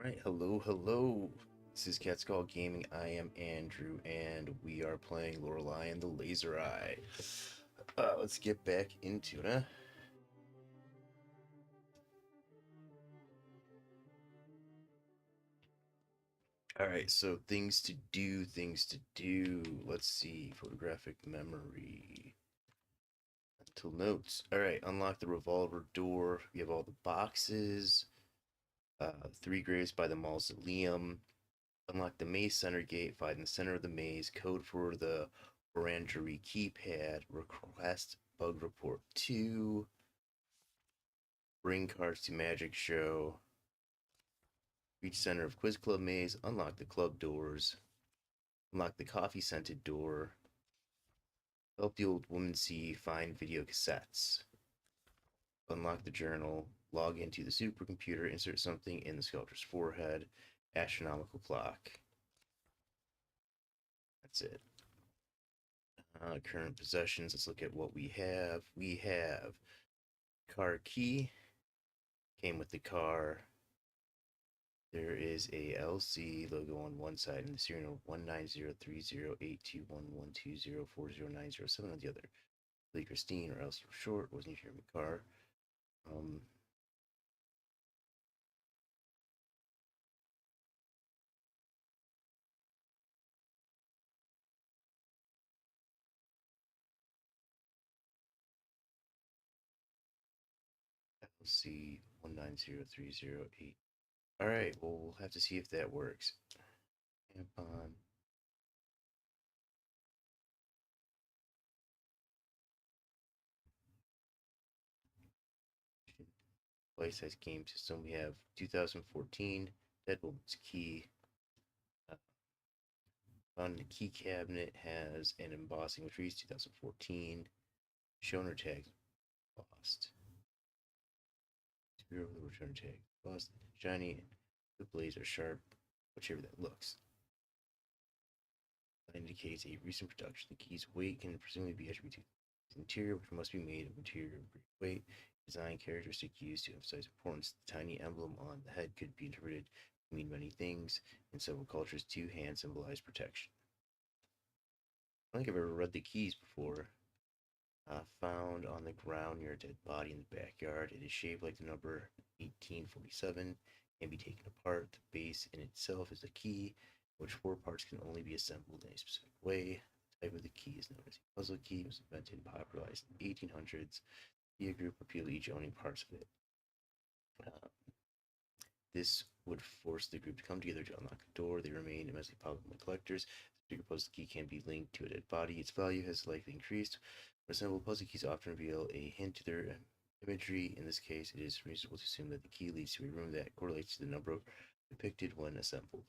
Alright, hello. This is catskullgaming. I am Andrew, and we are playing Lorelei and the Laser Eye. Let's get back into it, huh? Alright, so things to do. Let's see, photographic memory. Mental notes. Alright, unlock the revolver door. We have all the boxes. 3 graves by the mausoleum. Unlock the maze center gate, find the center of the maze, code for the orangery keypad, request bug report 2, bring cards to magic show, reach center of quiz club maze, unlock the club doors, unlock the coffee scented door, help the old woman see, find video cassettes, unlock the journal, log into the supercomputer, insert something in the sculptor's forehead, astronomical clock. That's it. Current possessions. Let's look at what we have. We have car key. Came with the car. There is a LC logo on one side and the serial 19030821120409007 on the other. Lee Christine or else you're short. Wasn't even in the car. LC 1903082. All right. Well, we'll have to see if that works. Tampon. Life-size game system. We have 2014 Dead Woman's Key. On the key cabinet has an embossing which reads 2014. Shoner tag lost. Zero the return tag lost. Shiny. The blades are sharp. Whichever that looks. That indicates a recent production. The key's weight can presumably be attributed to its interior, which must be made of material of great weight. Design characteristic used to emphasize importance. The tiny emblem on the head could be interpreted to mean many things. In several cultures, 2 hands symbolize protection. I don't think I've ever read the keys before. Found on the ground near a dead body in the backyard. It is shaped like the number 1847. Can be taken apart. The base in itself is a key, which 4 parts can only be assembled in a specific way. The type of the key is known as a puzzle key. It was invented and popularized in the 1800s. A group of people each owning parts of it. This would force the group to come together to unlock the door. They remain immensely popular among collectors. The puzzle key can be linked to a dead body. Its value has likely increased. Assembled puzzle keys often reveal a hint to their imagery. In this case, it is reasonable to assume that the key leads to a room that correlates to the number depicted when assembled.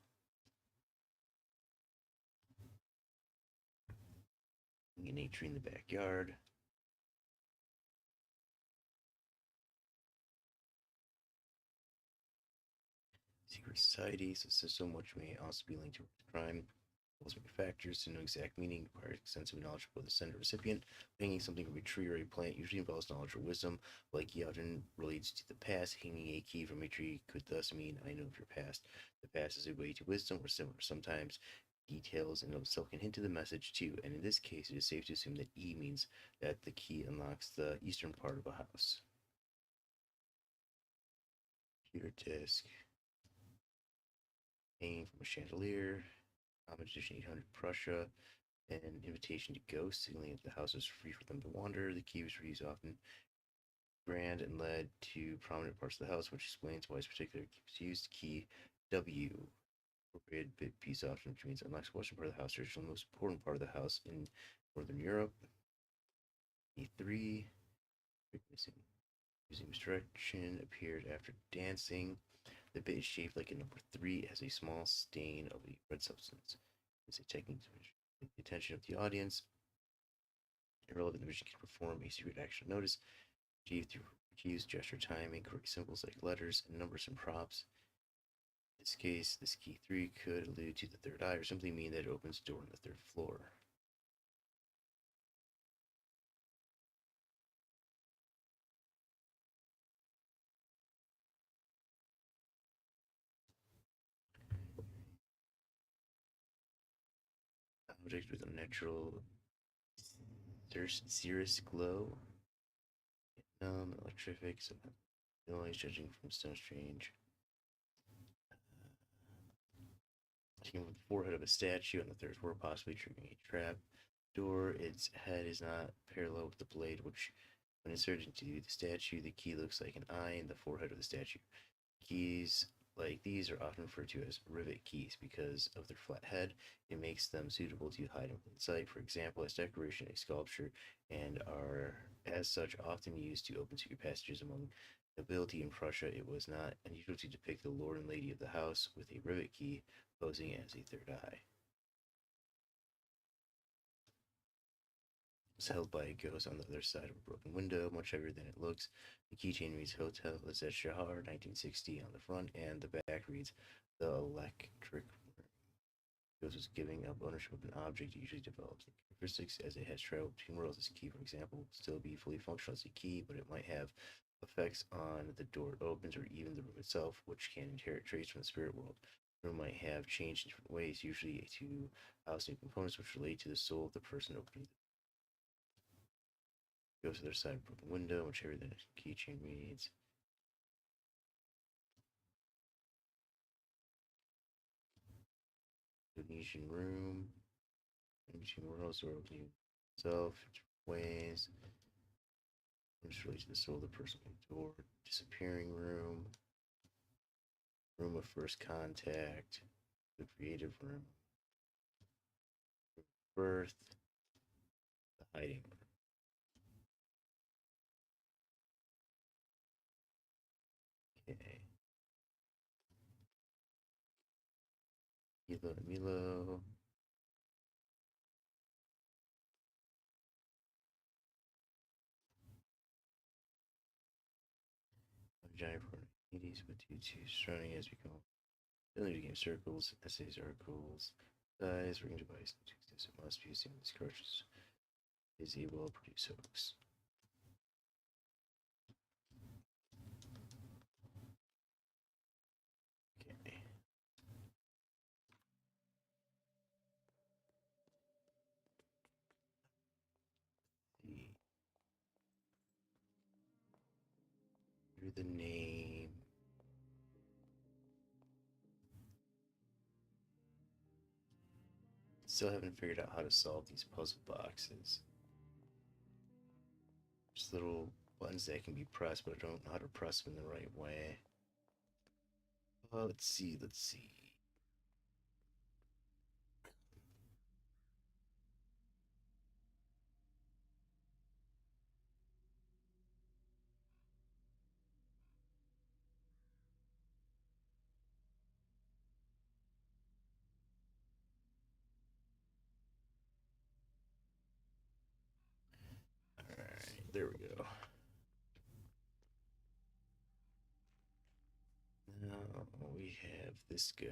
An 8 tree in the backyard. Secret society, a system which may also be linked to crime. Those factors to know exact meaning requires extensive knowledge of both the sender and recipient. Hanging something from a tree or a plant usually involves knowledge or wisdom. Like key often relates to the past. Hanging a key from a tree could thus mean I know of your past. The past is a way to wisdom or similar. Sometimes details in itself can hint to the message too, and in this case it is safe to assume that E means that the key unlocks the eastern part of a house. Computer disk. Hanging from a chandelier. Homage Edition 800 Prussia, an invitation to ghosts, signaling that the house is free for them to wander. The key was reused often grand and led to prominent parts of the house, which explains why this particular key was used. Key W, appropriated bit piece option, which means unlocks western part of the house, traditionally the most important part of the house in Northern Europe. E3, using misdirection, appeared after dancing. The bit is shaped like a number 3. It has a small stain of a red substance. It's a technique to get the attention of the audience. Irrelevant, the magician can perform a secret action notice, achieved through cues, gesture timing, correct symbols like letters and numbers and props. In this case, this key 3 could allude to the third eye or simply mean that it opens a door on the 3rd floor. object with a natural cirrus glow. Electrific, so noise judging from stone strange. Taking the forehead of a statue on the third floor, possibly triggering a trap door. Its head is not parallel with the blade, which, when inserted into the statue, the key looks like an eye in the forehead of the statue. Keys like these are often referred to as rivet keys because of their flat head. It makes them suitable to hide in plain sight, for example, as decoration, a sculpture, and are as such often used to open secret passages among nobility in Prussia. It was not unusual to depict the lord and lady of the house with a rivet key posing as a third eye. It's held by a ghost on the other side of a broken window, much heavier than it looks. The keychain reads Hotel Lizette Shahar, 1960 on the front, and the back reads The Electric Room. Ghost is giving up ownership of an object, usually develops characteristics as it has traveled between worlds. This key, for example, will still be fully functional as a key, but it might have effects on the door it opens or even the room itself, which can inherit traits from the spirit world. The room might have changed in different ways, usually to house new components which relate to the soul of the person opening the goes to their side of a broken window, whichever the keychain reads. Indonesian room. Indonesian worlds or opening itself, ways. Which relates to the soul of the person opening the door. Disappearing room. Room of first contact. The creative room. Birth. The hiding room. Okay. Milo. Giant for 80s, but due to surrounding has become ability to game circles, essays, articles, size, ring device, it must be assumed this cartridge is a well produced hoax. Okay. Through the name. Still haven't figured out how to solve these puzzle boxes. There's little buttons that can be pressed, but I don't know how to press them in the right way. Let's see. Alright, there we go. Now we have this guy.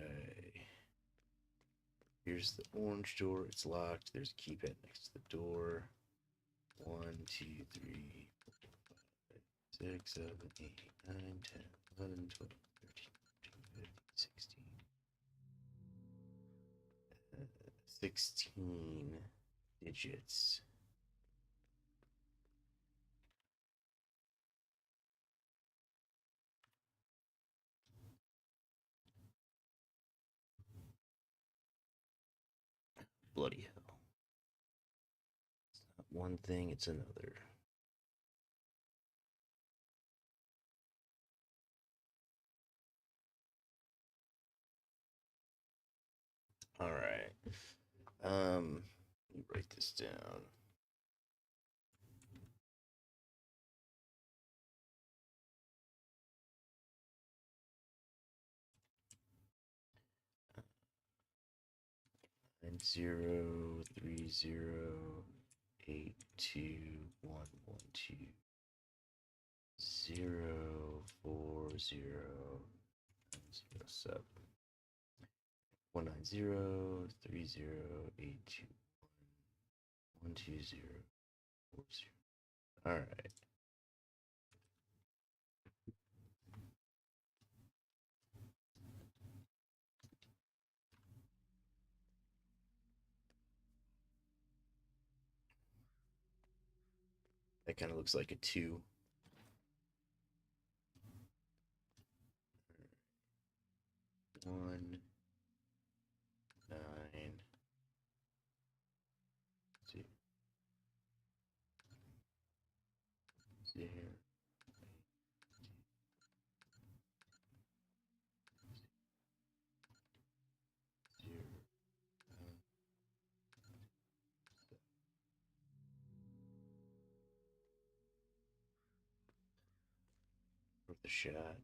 Here's the orange door. It's locked. There's a keypad next to the door. 1, 2, 3, 4, 5, 6, 7, 8, 9, 10, 11, 12, 13, 14, 15, 16. 16 digits. Bloody hell. It's not one thing, it's another. Alright. Let me write this down. And 030821212 1903082112040. All right. That kind of looks like a 2. 1, 9, 2, 0, 0, worth a shot.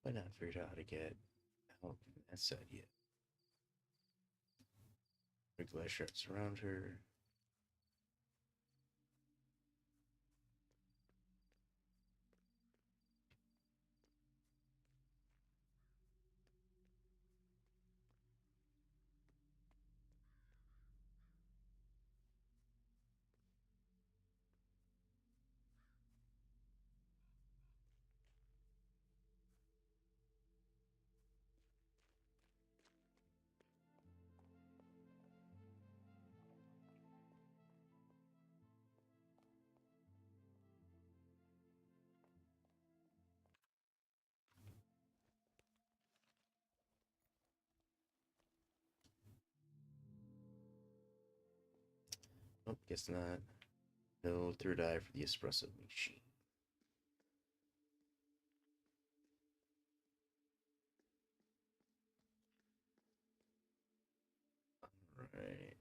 I not figured out how to get out from that side yet. Her glass shards around her. Oh, guess not. No third eye for the espresso machine. Alright.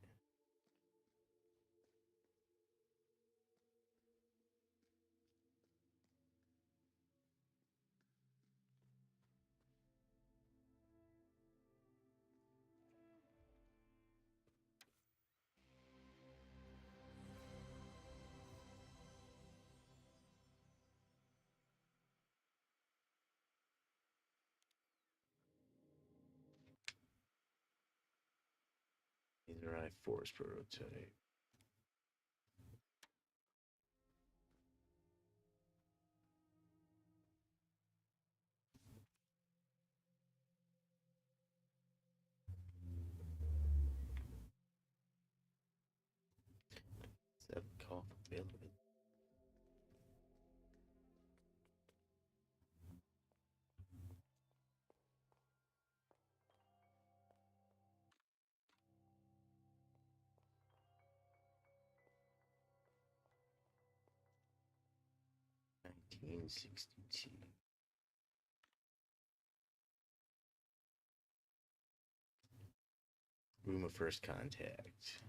Either eye force prototype. Seven cough available. $19.62. Room of first contact.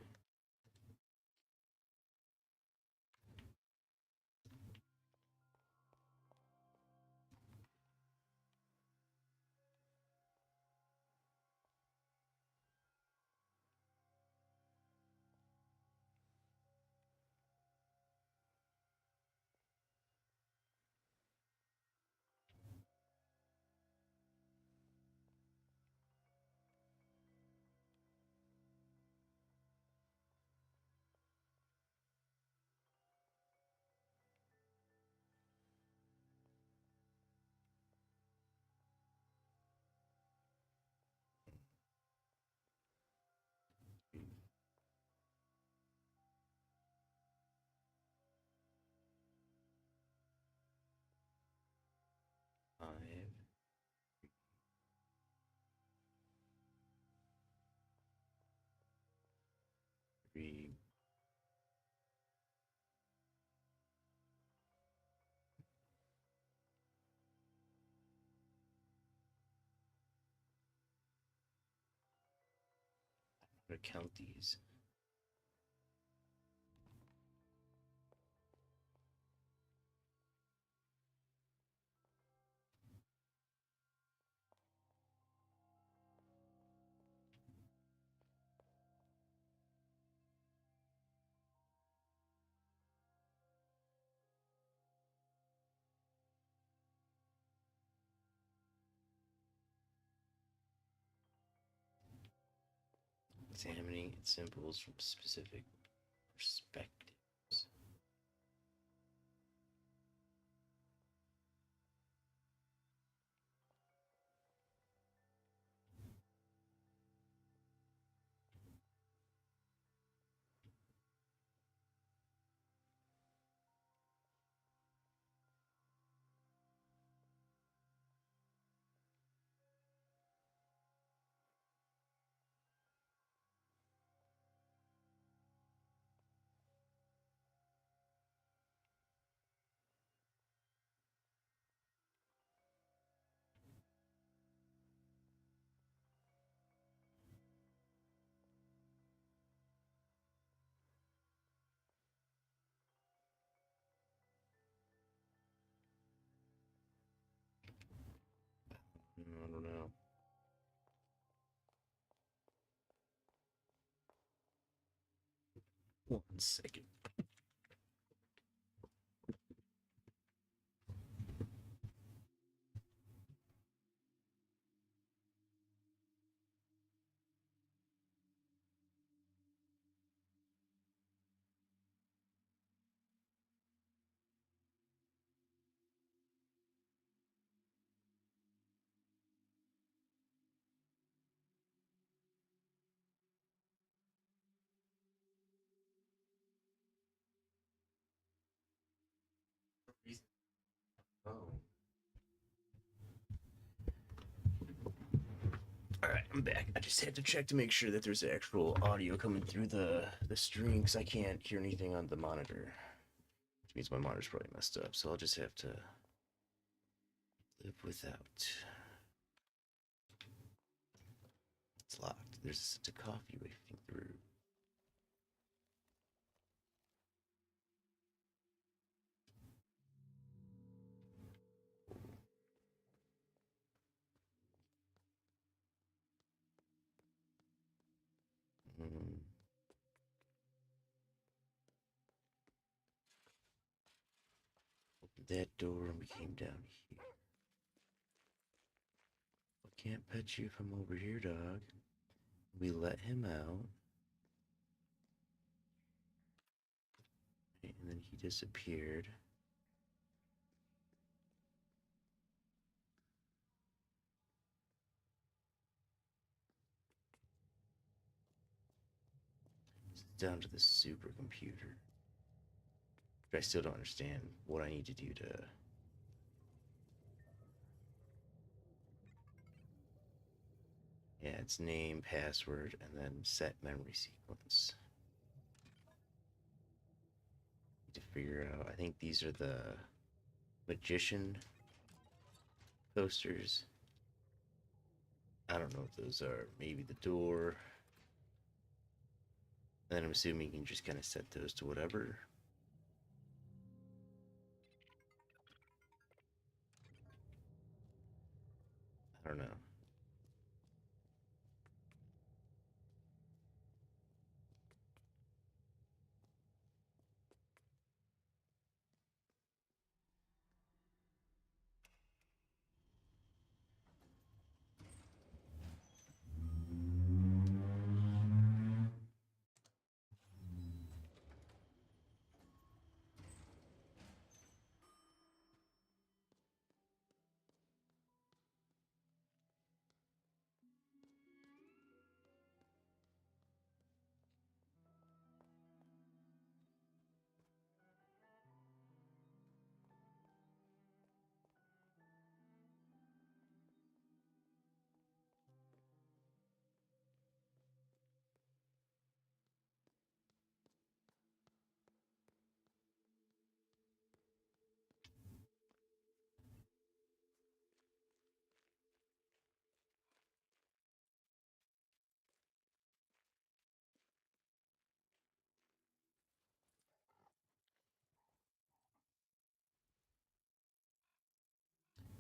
Five. 3. I'm gonna count these. Examining its symbols from specific perspectives. I don't know. One second. Oh. All right, I'm back. I just had to check to make sure that there's actual audio coming through the stream because I can't hear anything on the monitor, which means my monitor's probably messed up. So I'll just have to live without. It's locked. There's a coffee wafting through. Mm. Opened that door and we came down here. I can't pet you from over here, dog. We let him out. And then he disappeared. It's down to the supercomputer. But I still don't understand what I need to do to. Yeah, it's name, password, and then set memory sequence. Need to figure out. I think these are the magician posters. I don't know what those are. Maybe the door. And then I'm assuming you can just kind of set those to whatever. I don't know.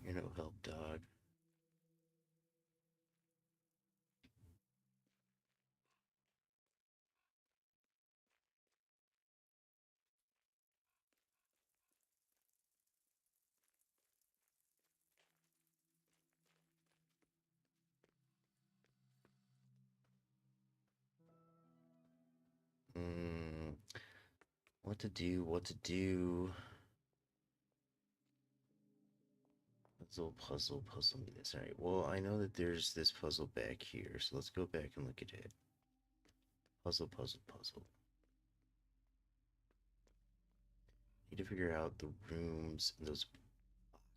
You're no help, dog. What to do, what to do. Puzzle me this. Alright, well, I know that there's this puzzle back here, so let's go back and look at it. Puzzle. Need to figure out the rooms in those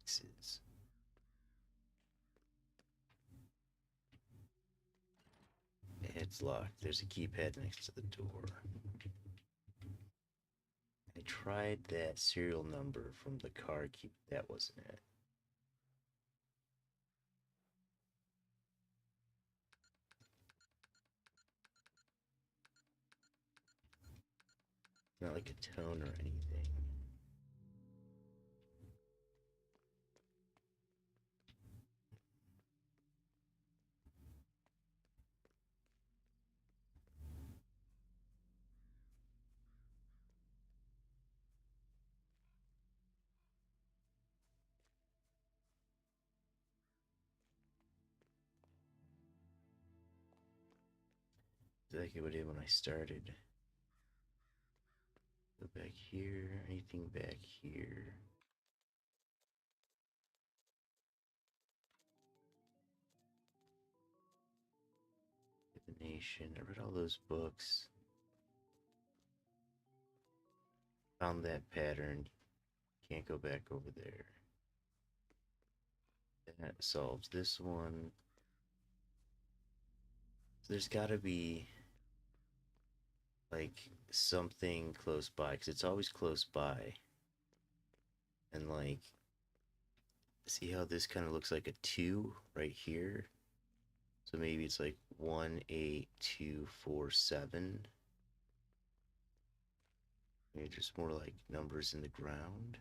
boxes. It's locked. There's a keypad next to the door. I tried that serial number from the car key. That wasn't it. Not like a tone or anything. Exactly what I did when I started. Go back here. Anything back here? Divination. I read all those books. Found that pattern. Can't go back over there. That solves this one. So there's gotta be like something close by, because it's always close by. And like, see how this kind of looks like a 2 right here? So maybe it's like 1, 8, 2, 4, 7. Maybe just more like numbers in the ground.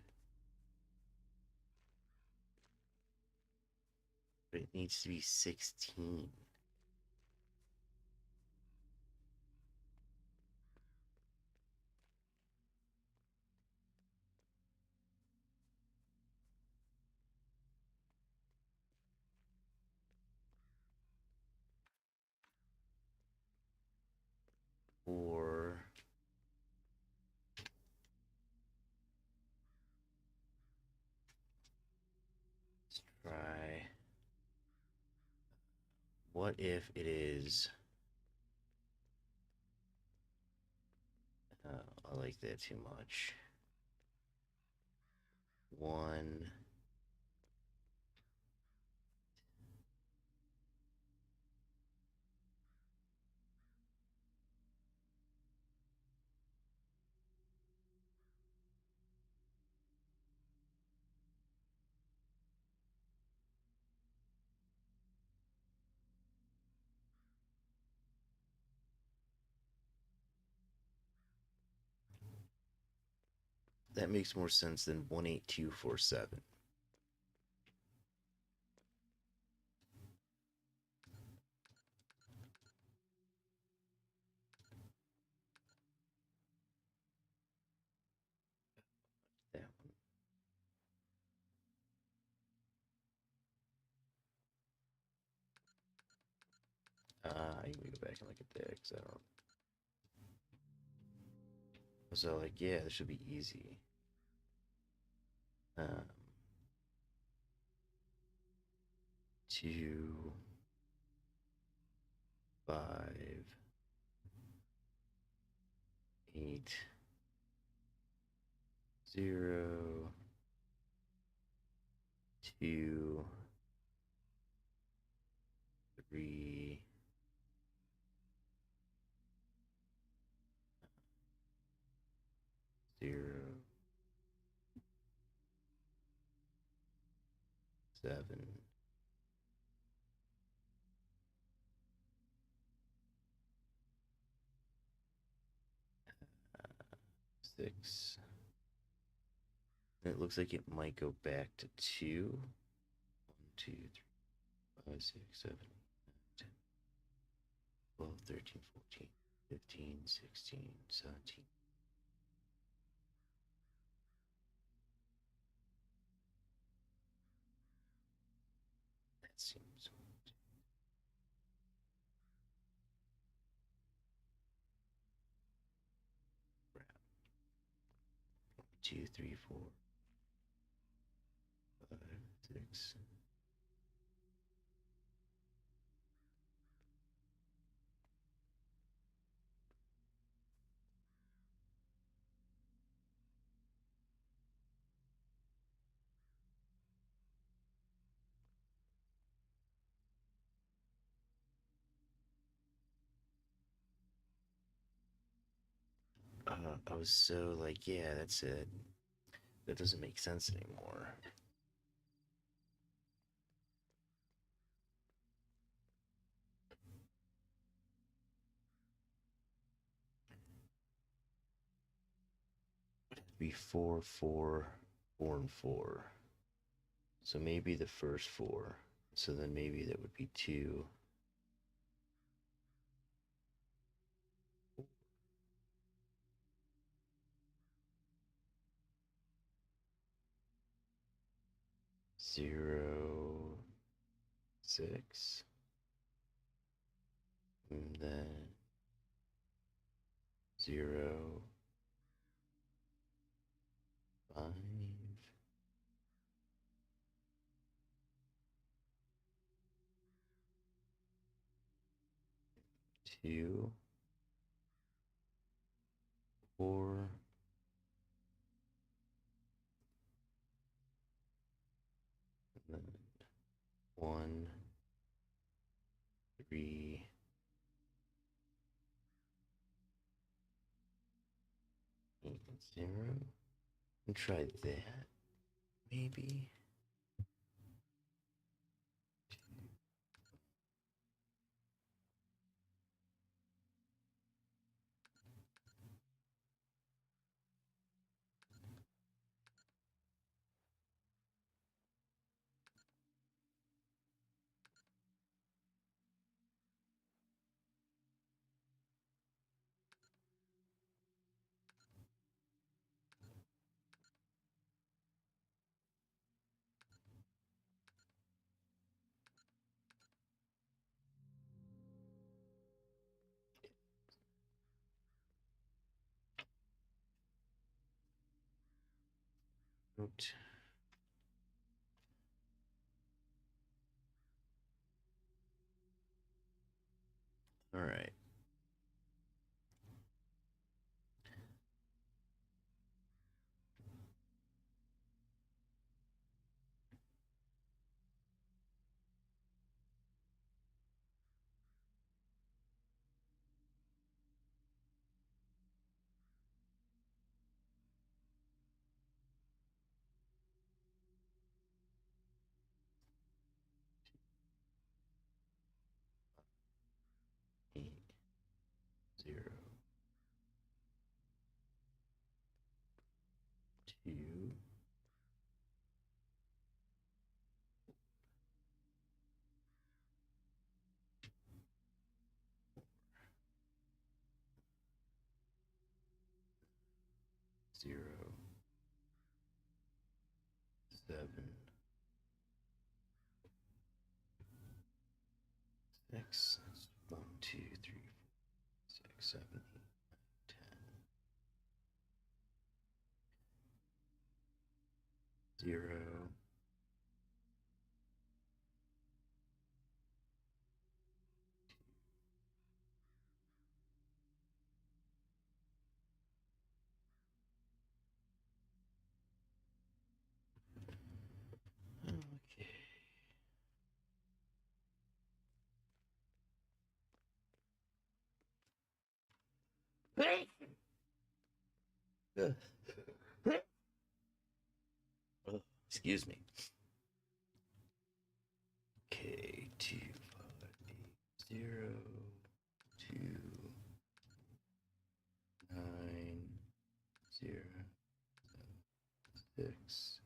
But it needs to be 16. Or let's try. What if it is? I like that too much. 1. That makes more sense than 18247. That one. I need to go back and look at that because I don't. So like, yeah, this should be easy. 2, 5, 8, 0, 2, 3, 0, 7, 6. And it looks like it might go back to 2. 1, 2, 3, 5, 6, 7, 10, 12, 13, 14, 15, 16, 17. That seems crap. 2, 3, 4, 5, 6. I was so like, yeah, that's it. That doesn't make sense anymore. It'd be 4, 4, 4, and 4. So maybe the first 4. So then maybe that would be 2. 0, 6. And then 0, 5. Two, 4, and then 1, 3, and 0. And try that, maybe. Note. All right. Eight, 0, 2, 0, 7, 6. That's 1, 2, 3, 4, 6, 7, 8, 10. 0. Okay. Excuse me. Okay, 2, 5, 8, 0, 2, 9, 0, 6,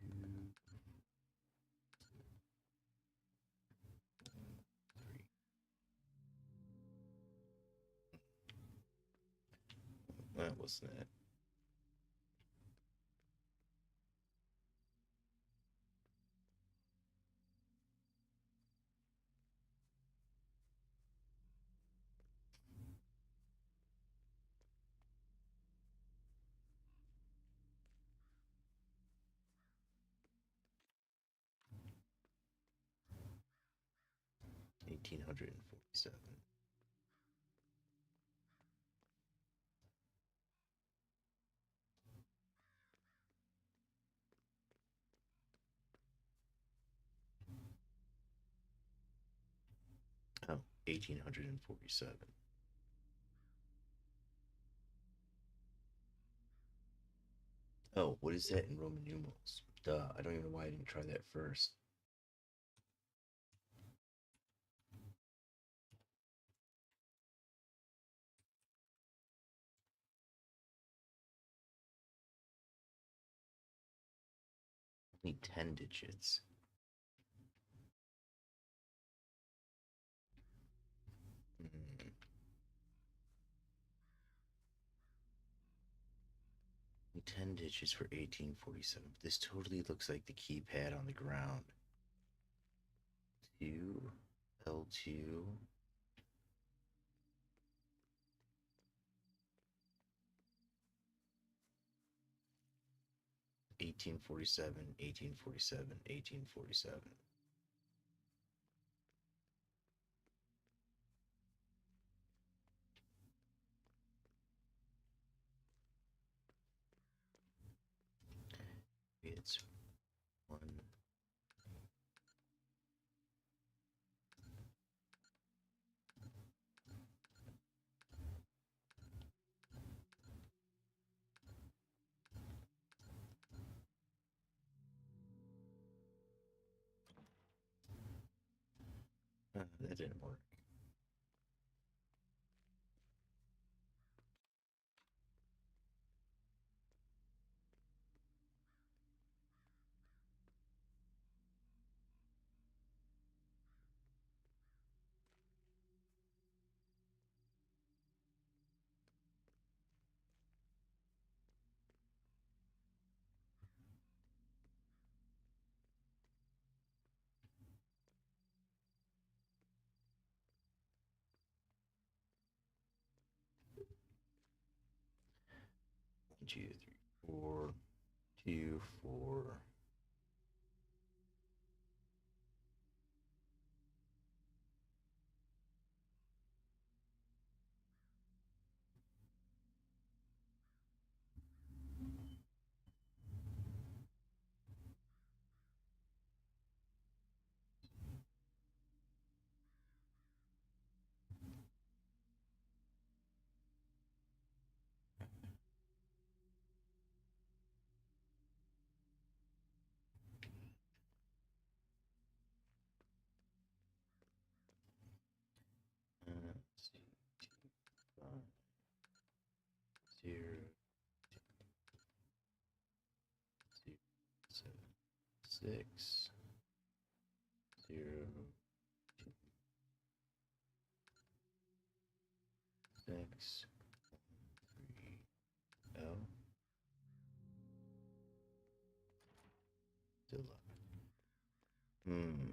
2, 3. That wasn't it. 1847. Oh, 1847. Oh, what is that in Roman numerals? Duh, I don't even know why I didn't try that first. Only 10 digits. Hmm. 10 digits for 1847. This totally looks like the keypad on the ground. 2, L2. 1847, 1847, 1847. It's 1. That didn't work. One, two, three, four, 2, 4. Let's see. 2, 5, 0, 0, 7, 6, 0, 6, 3, L. Still up. Hmm.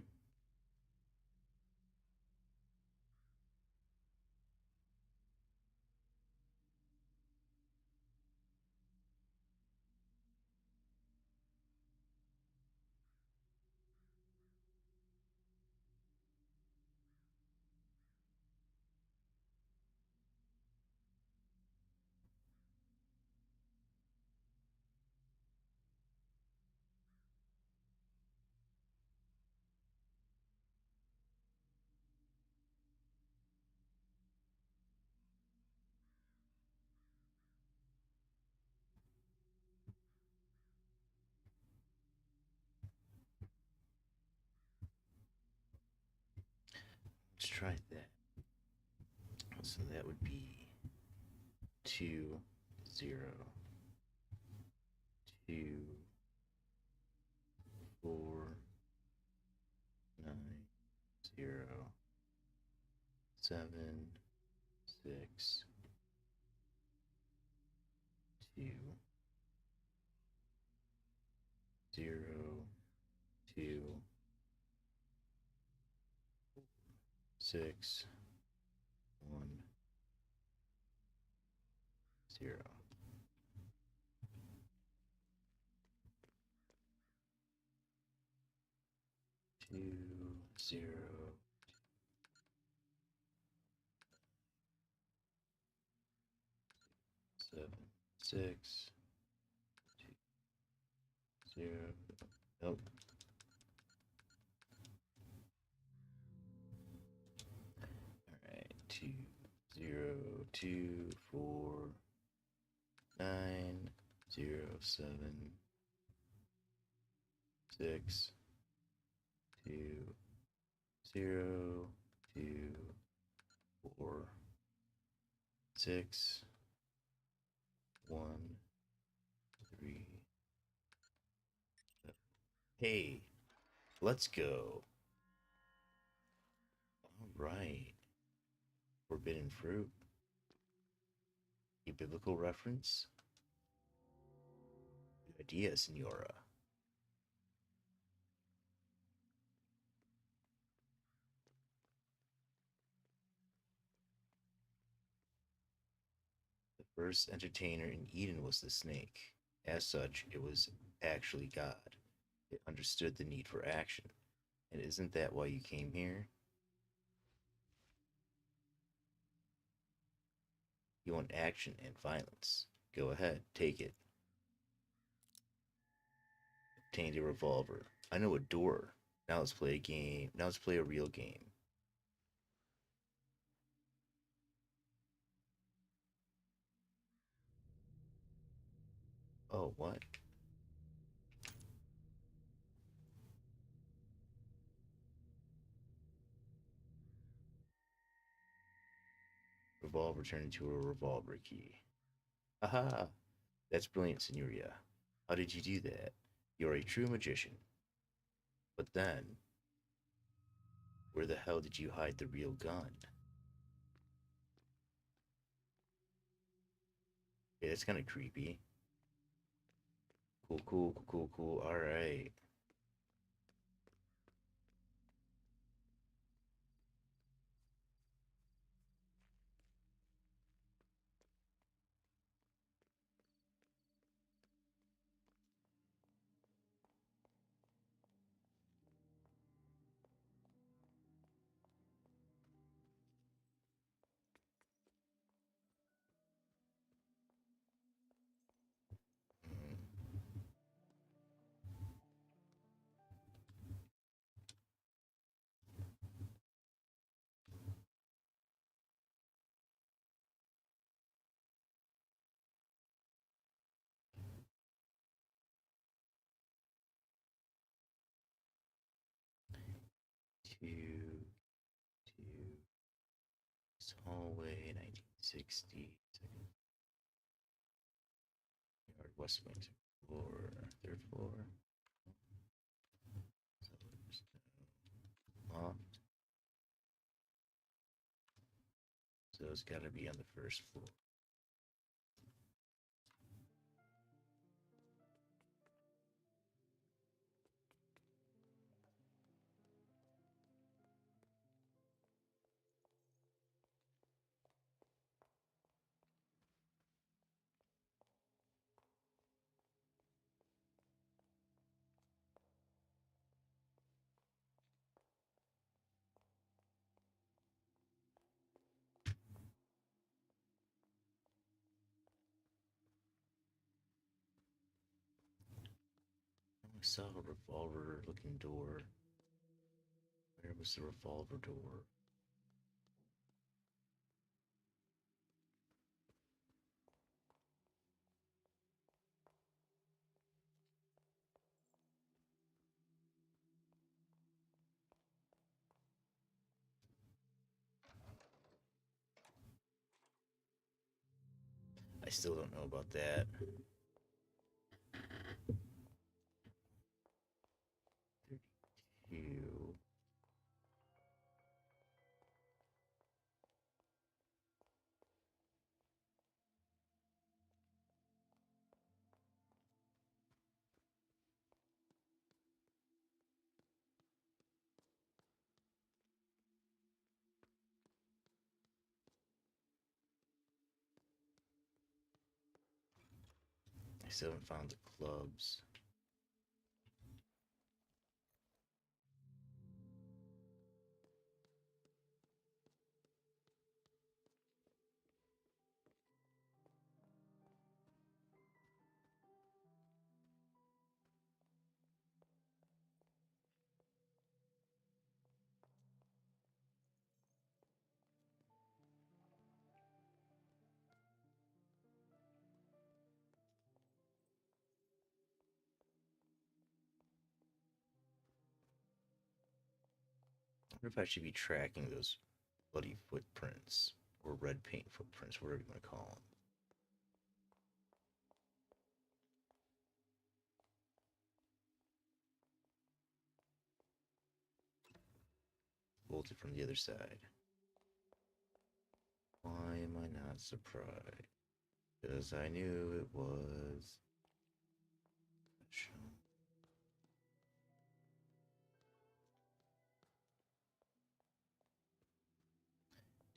Let's try that. So that would be 2, 0, 2, 4, 9, 0, 7, 6, 2, 0, 2, 6, 1, 0. 2, 0, 7, 6, 2, 0. Nope. Alright, 2, 0, 2, 4, 9, 0, 7, 6, 2, 0, 2, 4, 6, 1, 3. Hey, let's go. Alright. Forbidden fruit. A biblical reference? Good idea, Senora. The first entertainer in Eden was the snake. As such, it was actually God. It understood the need for action. And isn't that why you came here? You want action and violence. Go ahead, take it. Obtained a revolver. I know a door. Now let's play a game. Now let's play a real game. Oh, what? Revolver turned into a revolver key. Aha! That's brilliant, Signoria. How did you do that? You're a true magician. But then, where the hell did you hide the real gun? Yeah, that's kind of creepy. Cool, cool, cool, cool, cool. All right. Two, two, this hallway, 1960. Second yard, West Wing, floor, third floor. So there's no loft. So it's got to be on the first floor. I saw a revolver looking door. Where was the revolver door? I still don't know about that. 32. I still haven't found the clubs. wonder if I should be tracking those bloody footprints or red paint footprints, whatever you want to call them. Bolted from the other side. Why am I not surprised? Because I knew it was.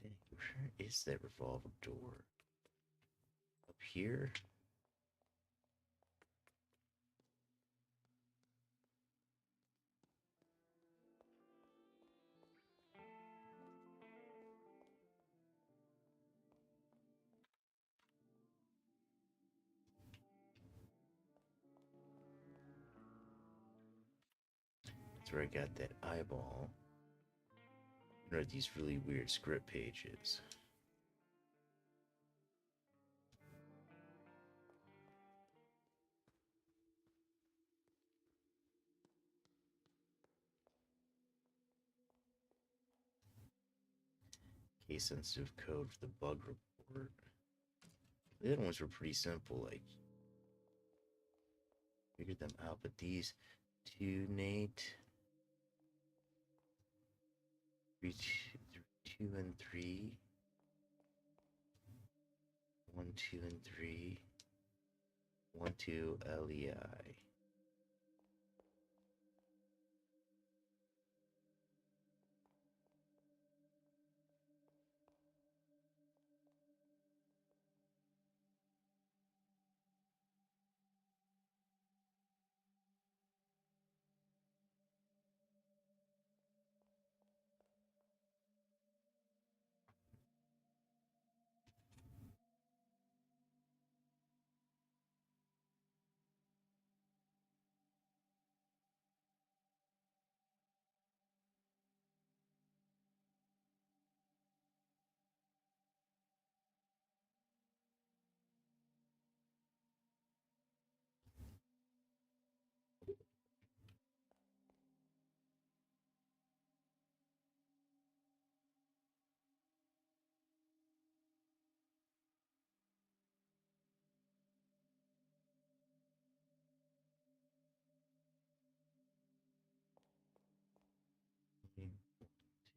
Dang, where is that revolver door? Up here? That's where I got that eyeball. There are these really weird script pages. Case sensitive code for the bug report. The other ones were pretty simple, like figured them out, but these two, Nate, 2 and 3, 1, 2, and 3, 1, 2, LEI.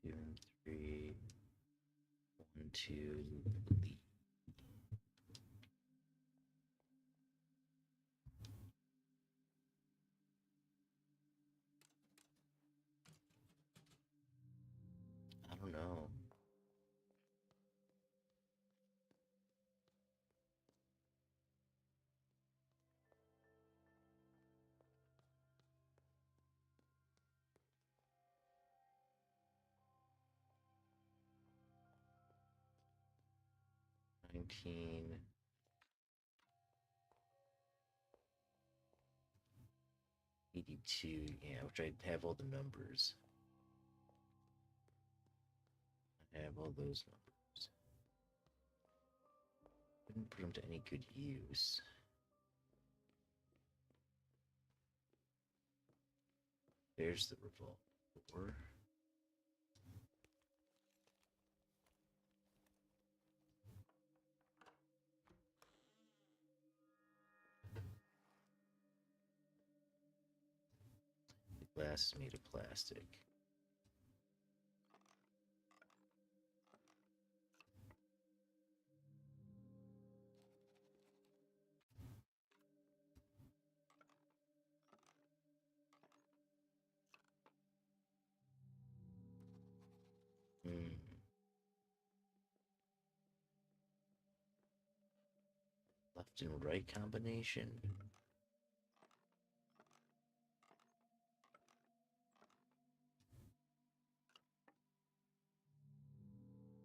Two and 3, 1, 2, leave. I don't know. $19. $82, yeah, which I have all the numbers. I have all those numbers. Didn't put them to any good use. There's the revolver. The glass is made of plastic. Left and right combination.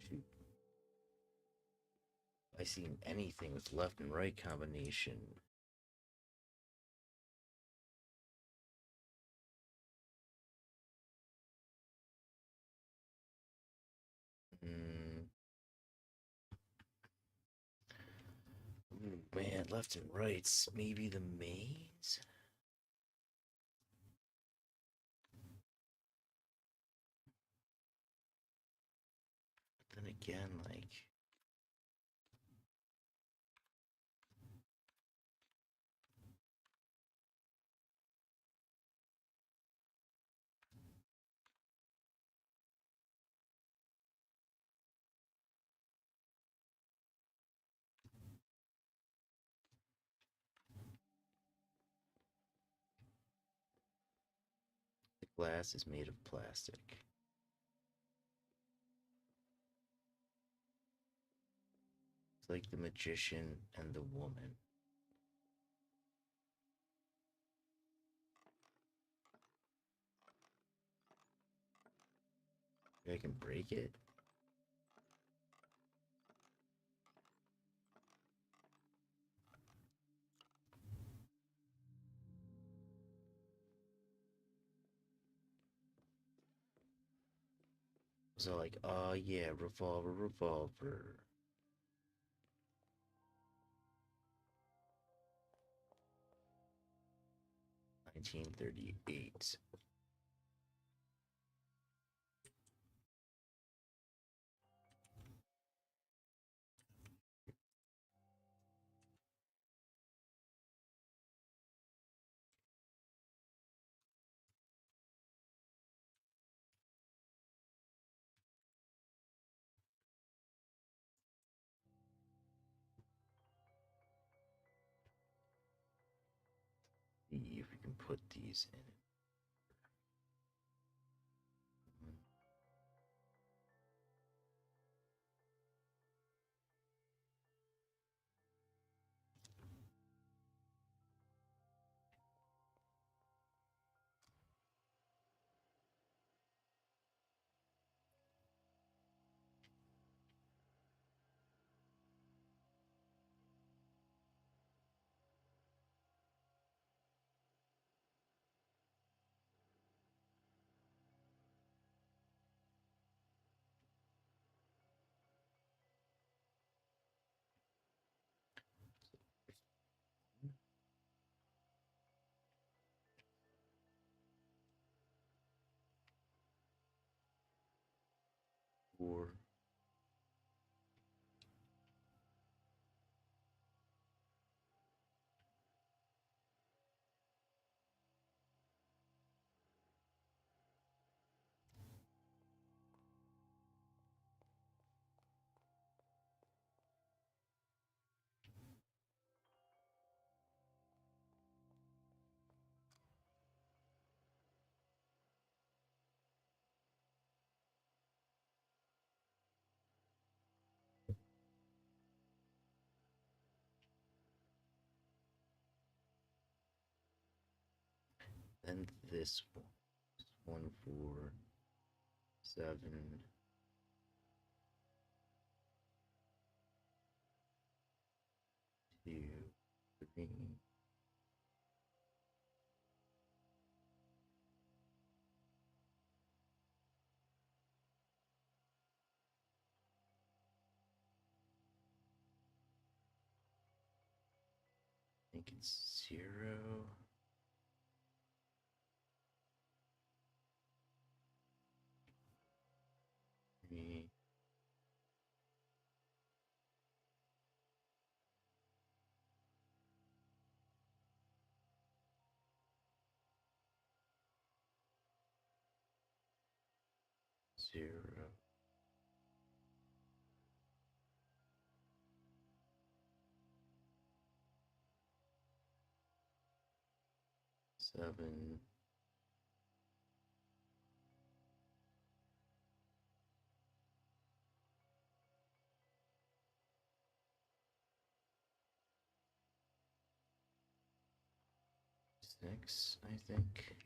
Shoot. I seen anything with left and right combination. Ooh, man, left and rights. Maybe the maze? again, like... The glass is made of plastic. It's like the magician and the woman. I can break it. So like, oh yeah, revolver, revolver. 1938. See if we can put these in. Four. Then this one. 147. 2, 3. 0. 3. 0. 7. 6, I think.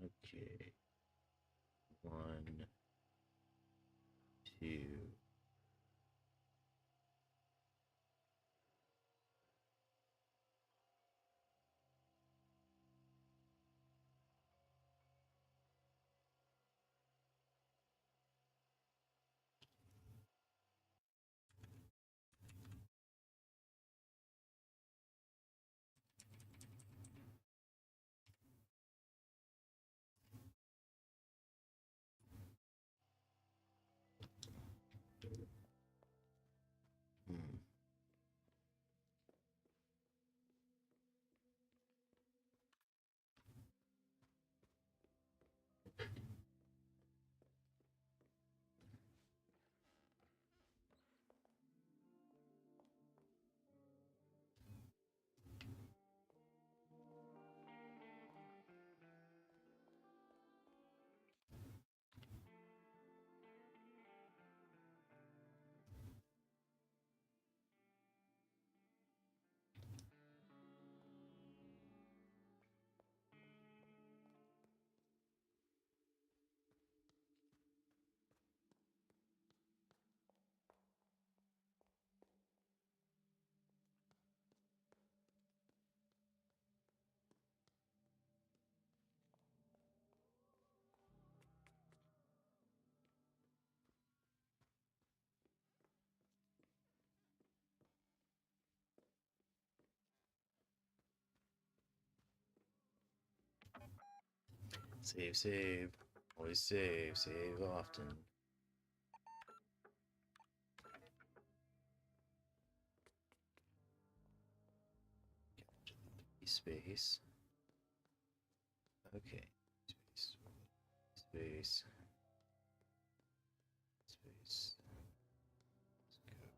Okay. 1. 2. Hmm. Save, save. Always save. Save often. Space. Okay. Space. Space. Space. Let's go.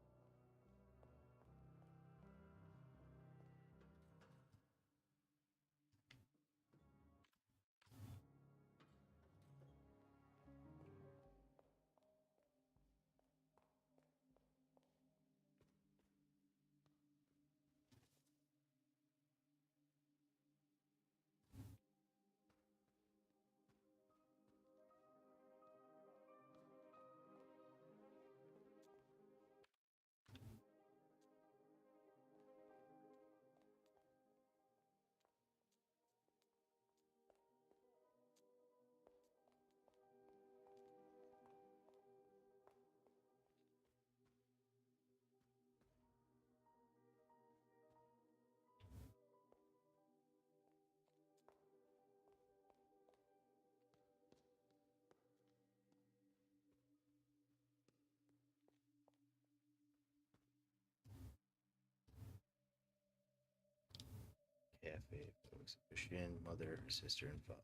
Cafe. Exhibition. Mother, sister, and father.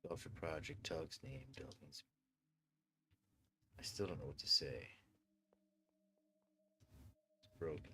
Sculpture project. Tug's name. Buildings. I still don't know what to say. It's broken.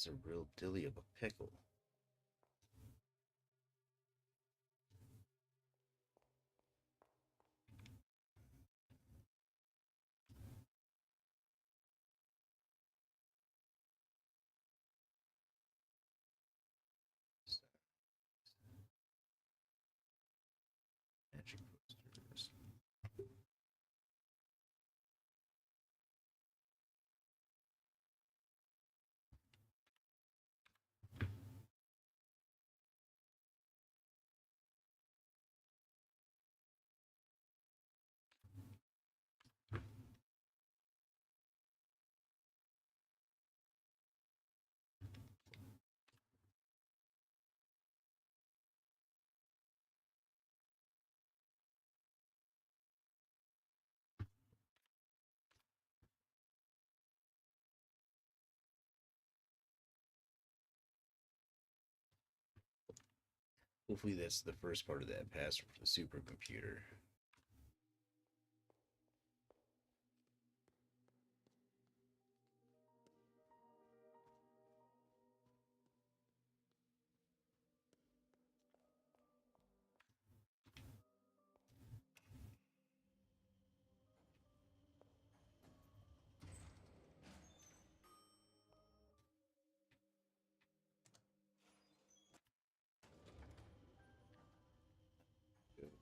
It's a real dilly of a pickle. Magic posters. Hopefully that's the first part of that password for the supercomputer.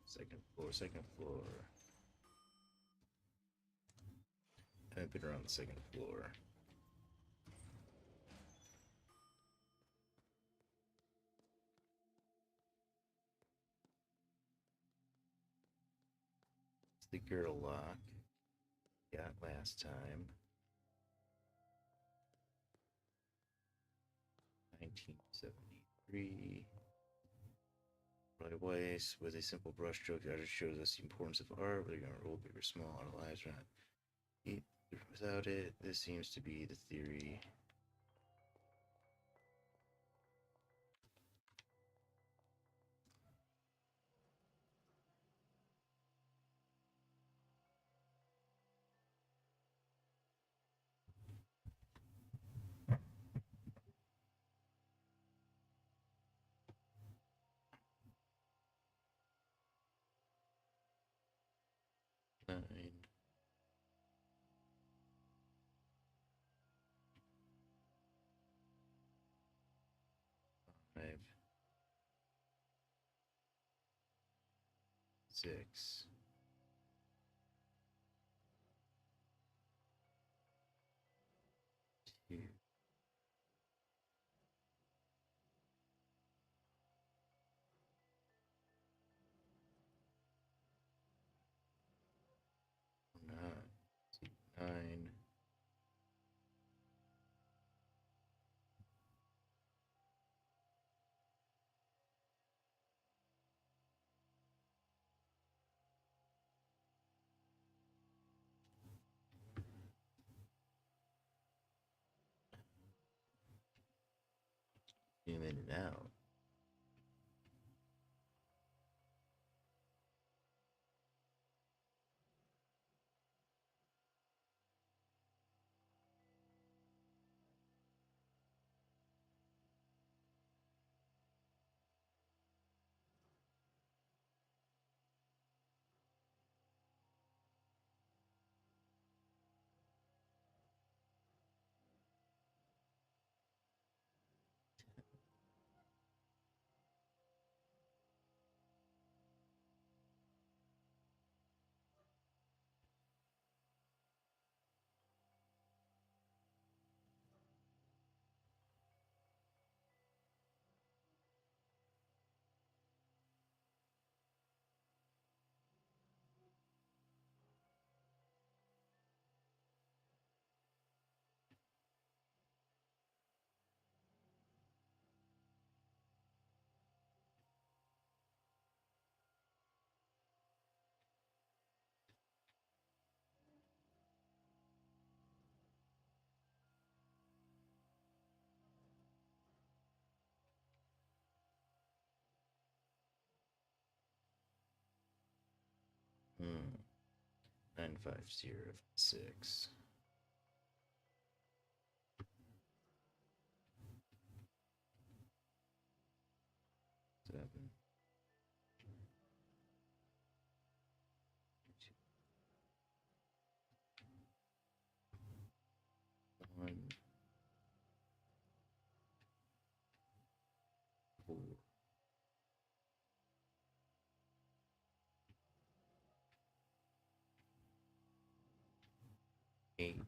Second floor, second floor. I haven't been around the second floor. It's the girdle lock. Got last time. 1973. Right away, with a simple brushstroke, the artist shows us the importance of art, whether you're going to roll big or small, our lives or not. Without it, this seems to be the theory. Nine. 5. 6. 2. 9. In and out. Hmm. 95056. 7. 1. 4. 8.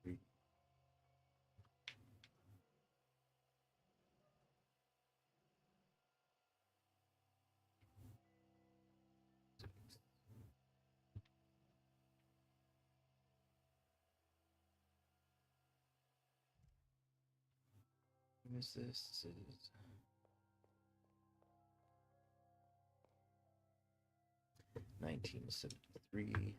3. What is this? This is 1973.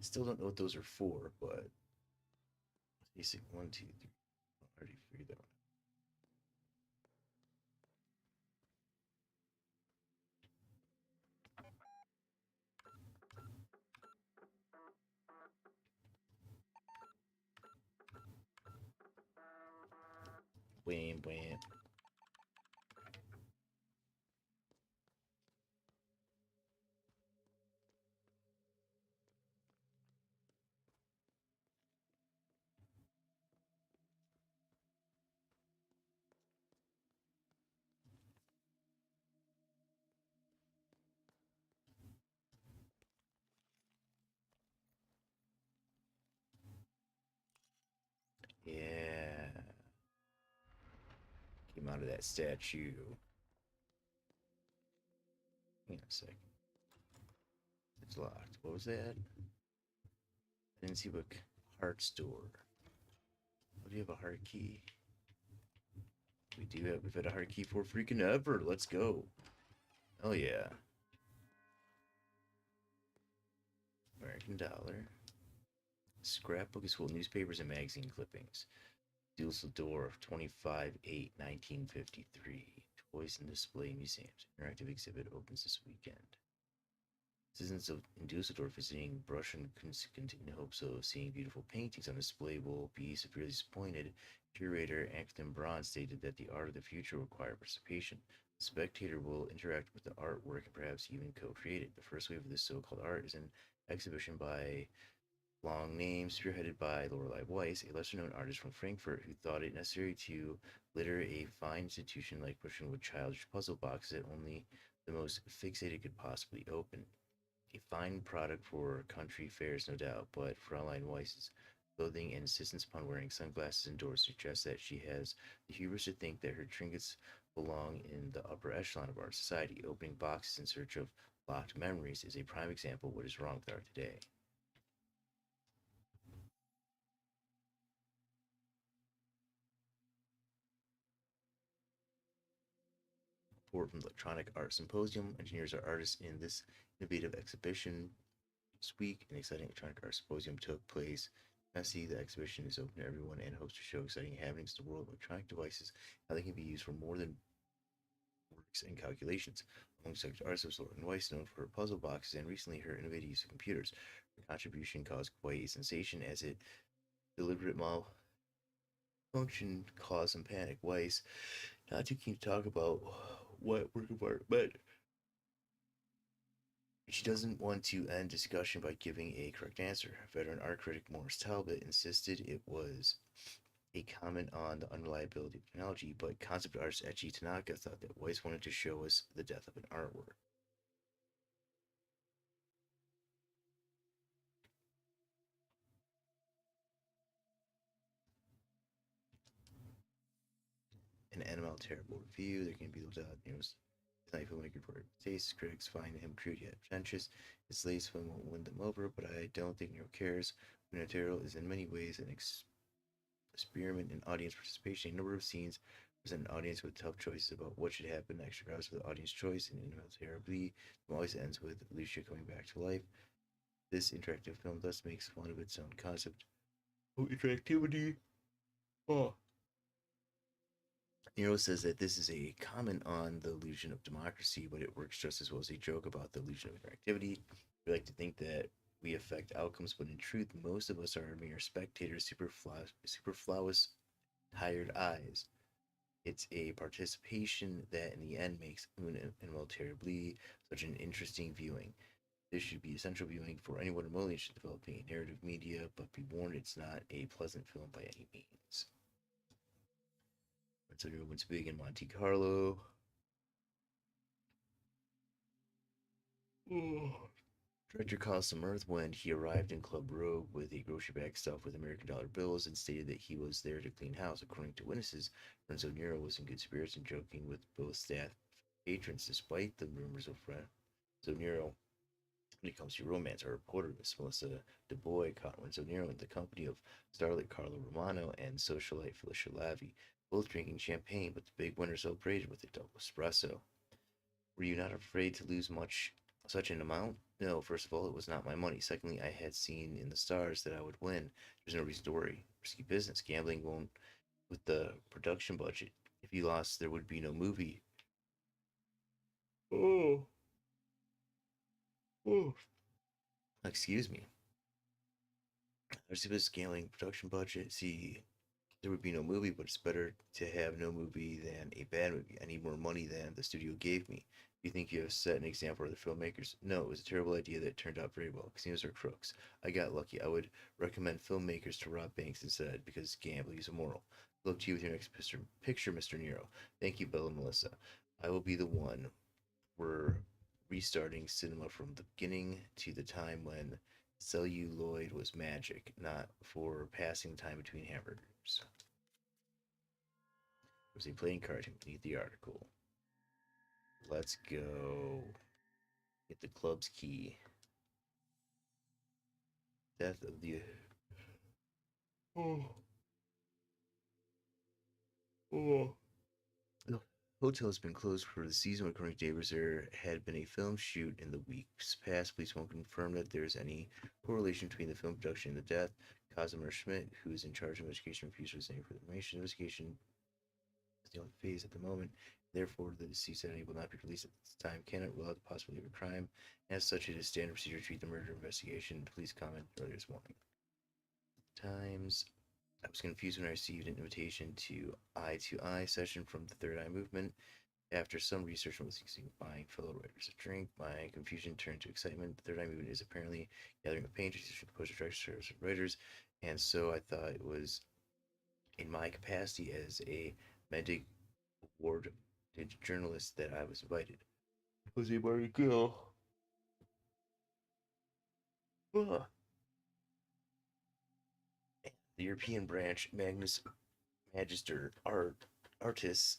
Still don't know what those are for, but basic 1, 2, 3. I already figured that one out. Wham, wham. Yeah. Came out of that statue. Hang on a second. It's locked. What was that? I didn't see what heart's door. Oh, do you have a heart key? We do have. We've had a heart key for freaking ever. Let's go. Oh yeah. American dollar. Scrapbook is full of newspapers and magazine clippings. Dusseldorf, 25/8/1953. Toys and Display Museums. Interactive exhibit opens this weekend. Citizens in Dusseldorf visiting Prussian Kunstkunst in hopes of seeing beautiful paintings on display will be severely disappointed. Curator Anthony Braun stated that the art of the future will require participation. The spectator will interact with the artwork and perhaps even co-create it. The first wave of this so-called art is an exhibition by long name, spearheaded by Lorelei Weiss, a lesser-known artist from Frankfurt who thought it necessary to litter a fine institution like Prussian with childish puzzle boxes that only the most fixated could possibly open. A fine product for country fairs, no doubt, but Fraulein Weiss's clothing and insistence upon wearing sunglasses indoors suggests that she has the hubris to think that her trinkets belong in the upper echelon of our society. Opening boxes in search of locked memories is a prime example of what is wrong with art today. Report from the Electronic Art Symposium. Engineers are artists in this innovative exhibition. This week, an exciting electronic art symposium took place. See, the exhibition is open to everyone and hopes to show exciting happenings in the world of electronic devices, how they can be used for more than works and calculations. Among such artists was Lauren Weiss, known for her puzzle boxes and recently her innovative use of computers. Her contribution caused quite a sensation as it deliberate malfunction caused some panic. Weiss, not too keen to talk about what work of art, but she doesn't want to end discussion by giving a correct answer. Veteran art critic Morris Talbot insisted it was a comment on the unreliability of technology, but concept artist Echi Tanaka thought that Weiss wanted to show us the death of an artwork. An NML terrible review. There can be those tonight filmmaker for taste. Critics find him crude yet pretentious. His latest film won't win them over, but I don't think Nero cares. Material is in many ways an experiment in audience participation. A number of scenes present an audience with tough choices about what should happen. Extra grounds for the audience choice, and inevitably, it always ends with Lucia coming back to life. This interactive film thus makes fun of its own concept. Oh, interactivity. Oh. Nero says that this is a comment on the illusion of democracy, but it works just as well as a joke about the illusion of interactivity. We like to think that we affect outcomes, but in truth, most of us are mere spectators, superfluous, tired eyes. It's a participation that in the end makes Un and Terribly such an interesting viewing. This should be essential viewing for anyone remotely interested in developing a narrative media, but be warned it's not a pleasant film by any means. So everyone's big in Monte Carlo. Oh. Director caused some earth when he arrived in Club Rogue with a grocery bag stuffed with American dollar bills and stated that he was there to clean house. According to witnesses, Renzo Nero was in good spirits and joking with both staff and patrons despite the rumors of Renzo Nero. When it comes to romance, our reporter, Miss Melissa DuBois, caught Renzo Nero in the company of starlet Carlo Romano and socialite Felicia Lavi, both drinking champagne, but the big winner celebrated with a double espresso. Were you not afraid to lose much Such an amount? No, first of all, it was not my money. Secondly, I had seen in the stars that I would win. There's no reason to worry. Risky business. Gambling won't with the production budget. If you lost, there would be no movie. Oh, oh. Excuse me. Risky business, gambling, production budget. See, there would be no movie, but it's better to have no movie than a bad movie. I need more money than the studio gave me. Do you think you have set an example for the filmmakers? No, it was a terrible idea that turned out very well. Casinos are crooks. I got lucky. I would recommend filmmakers to rob banks instead because gambling is immoral. Look to you with your next picture, Mr. Nero. Thank you, Bella and Melissa. I will be the one. We're restarting cinema from the beginning to the time when celluloid was magic, not for passing time between hamburgers. Was he playing cards beneath the article? Let's go. Get the club's key. Death of the. Oh. Oh. The hotel has been closed for the season. According to neighbors, there had been a film shoot in the weeks past. Police won't confirm that there's any correlation between the film production and the death. Cosimo Schmidt, who is in charge of investigation, refused to say for the information. Investigation is the only phase at the moment. Therefore, the deceased entity will not be released at this time. Cannot rule out the possibility of a crime. As such, it is standard procedure to treat the murder investigation. Police comment earlier this morning. Times. I was confused when I received an invitation to eye session from the Third Eye Movement. After some research on listening, buying fellow writers a drink, my confusion turned to excitement. The Third Eye Movement is apparently gathering of painters, composers, directors, writers, and so I thought it was in my capacity as a Medic awarded journalist that I was invited. Jose Barrigel. The European branch, Magnus Magister Artis,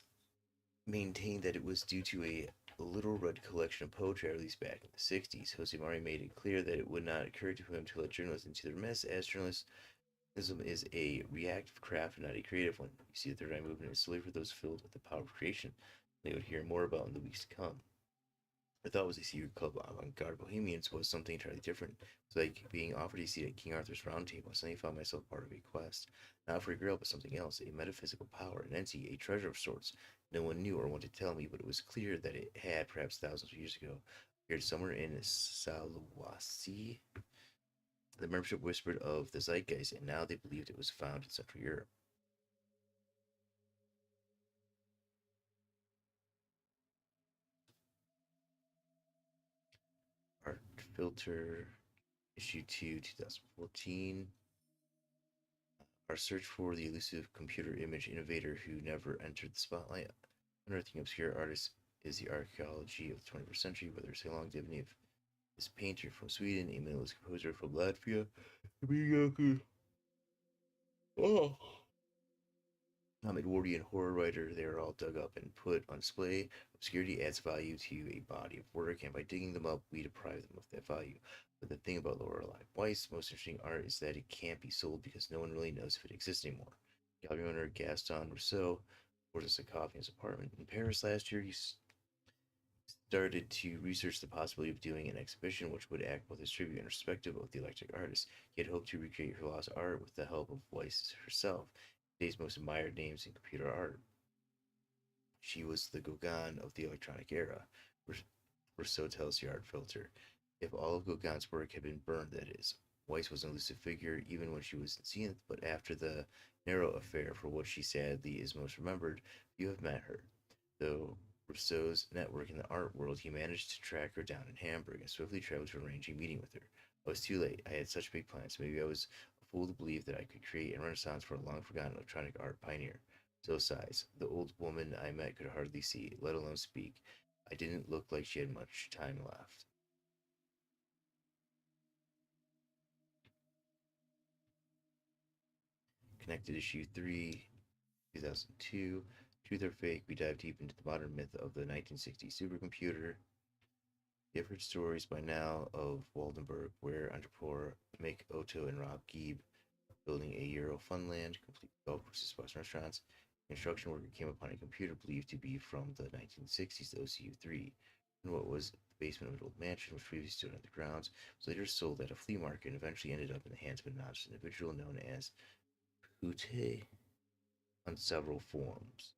maintained that it was due to a Little Red collection of poetry released back in the 60s. Jose Mari made it clear that it would not occur to him to let journalists into their mess, as journalism is a reactive craft and not a creative one. You see, the Third Eye Movement is solely for those filled with the power of creation. They would hear more about in the weeks to come. I thought it was a secret club of avant-garde bohemians was something entirely different. It was like being offered a seat at King Arthur's Round Table. I suddenly found myself part of a quest, not for a girl, but something else, a metaphysical power, an entity, a treasure of sorts. No one knew or wanted to tell me, but it was clear that it had, perhaps thousands of years ago, appeared somewhere in Salawasi. The membership whispered of the zeitgeist, and now they believed it was found in Central Europe. Art Filter, issue 2, 2014. Our search for the elusive computer image innovator who never entered the spotlight. Unearthing obscure artists is the archaeology of the 21st century, whether it's a longevity of this painter from Sweden, a minimalist composer from Latvia, oh, Edwardian horror writer, they are all dug up and put on display. Obscurity adds value to a body of work, and by digging them up, we deprive them of that value. But the thing about Lorelei Weiss' most interesting art is that it can't be sold because no one really knows if it exists anymore. Gallery owner Gaston Rousseau pours us a coffee in his apartment in Paris last year. He started to research the possibility of doing an exhibition which would act both as tribute and retrospective of the electric artist. He had hoped to recreate her lost art with the help of Weiss herself, today's most admired names in computer art. She was the Gauguin of the electronic era, Rousseau tells the art filter. If all of Gauguin's work had been burned, that is. Weiss was an elusive figure even when she was in Zenith, but after the Narrow affair, for which she sadly is most remembered, you have met her. Though Rousseau's network in the art world, he managed to track her down in Hamburg and swiftly traveled to arrange a meeting with her. I was too late. I had such big plans. Maybe I was a fool to believe that I could create a renaissance for a long forgotten electronic art pioneer. So sighs. The old woman I met could hardly see, let alone speak. I didn't look like she had much time left. Connected issue 3, 2002. Truth or fake, we dive deep into the modern myth of the 1960s supercomputer. You've heard stories by now of Waldenberg, where entrepreneur Mick Otto and Rob Gieb building a Euro funland, complete with golf courses, bus restaurants. Construction worker came upon a computer believed to be from the 1960s, the OCU-3. in what was the basement of an old mansion, which previously stood on the grounds, was later sold at a flea market and eventually ended up in the hands of an anonymous individual known as Pute on several forums.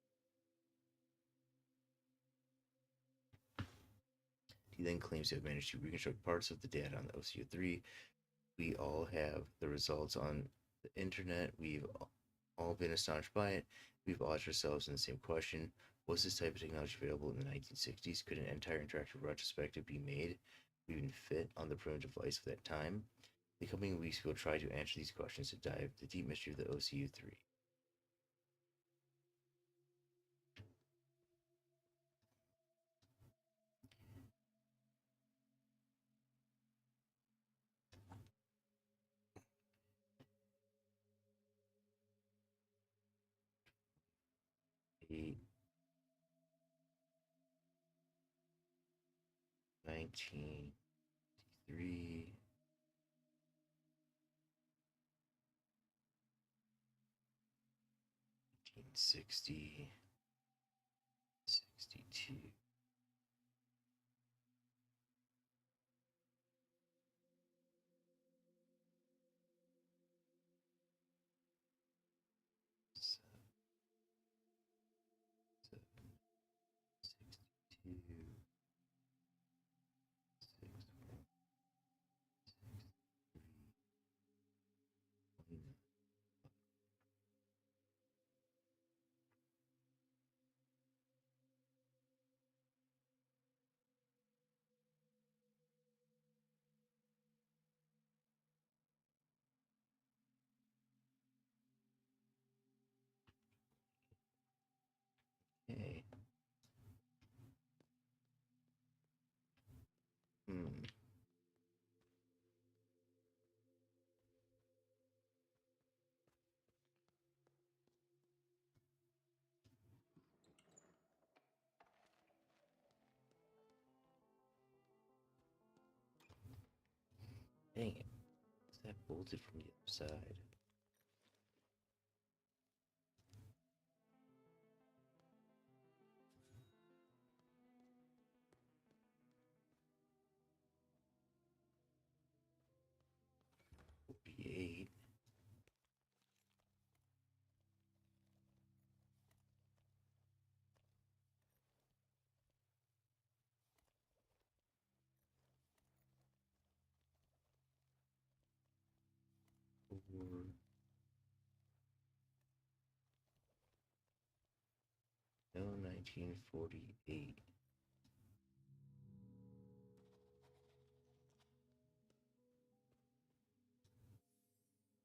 He then claims to have managed to reconstruct parts of the data on the OCU3. We all have the results on the internet. We've all been astonished by it. We've all asked ourselves in the same question. Was this type of technology available in the 1960s? Could an entire interactive retrospective be made, even fit on the primitive lights of that time? The coming weeks we'll try to answer these questions and dive the deep mystery of the OCU3. Eight, 1983, 1960, 62, 62, 29. Okay. Hmm. Dang it. Is that bolted from the other side? 48. Four. No, 1948.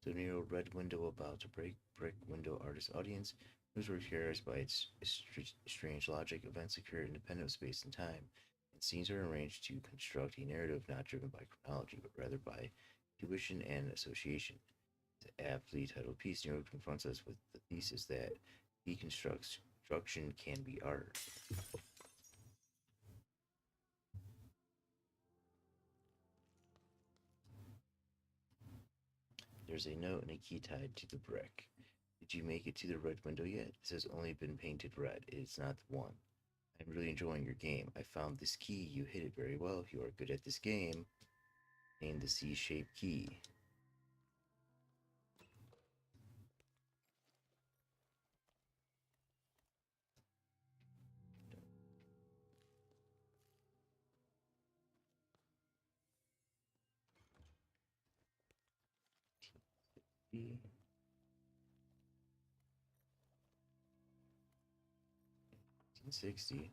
So near red window about to break, brick window artist audience. News were characterized by its strange logic. Events occur independent of space and time, and scenes are arranged to construct a narrative not driven by chronology, but rather by intuition and association. The aptly titled piece, Nero confronts us with the thesis that deconstruction can be art. There's a note and a key tied to the brick. Did you make it to the red window yet? This has only been painted red. It's not the one. I'm really enjoying your game. I found this key. You hit it very well. You are good at this game. Name the C-shaped key. D. 1960.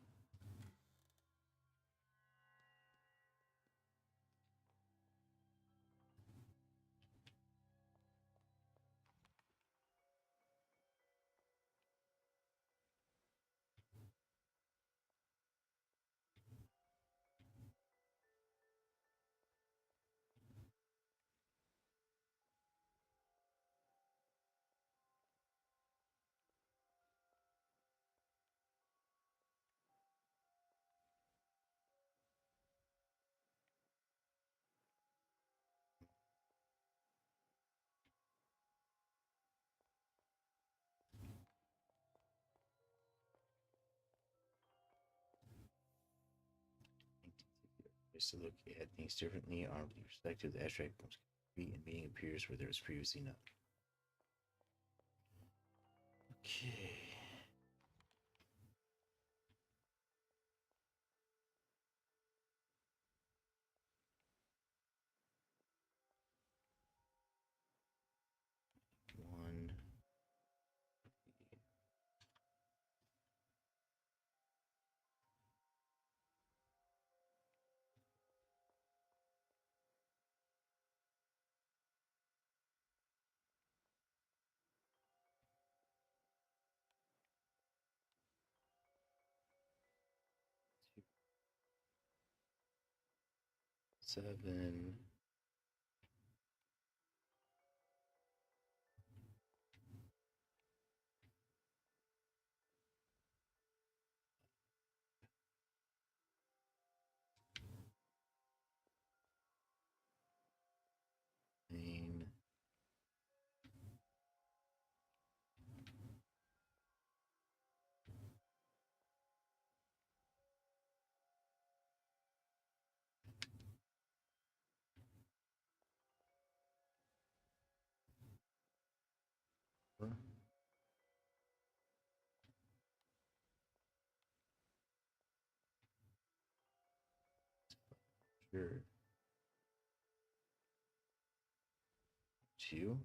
Ways to look at things differently, armed with perspective, the abstract becomes concrete, and meaning appears where there was previously none. Okay. One. 7. Nine. Sure. 2.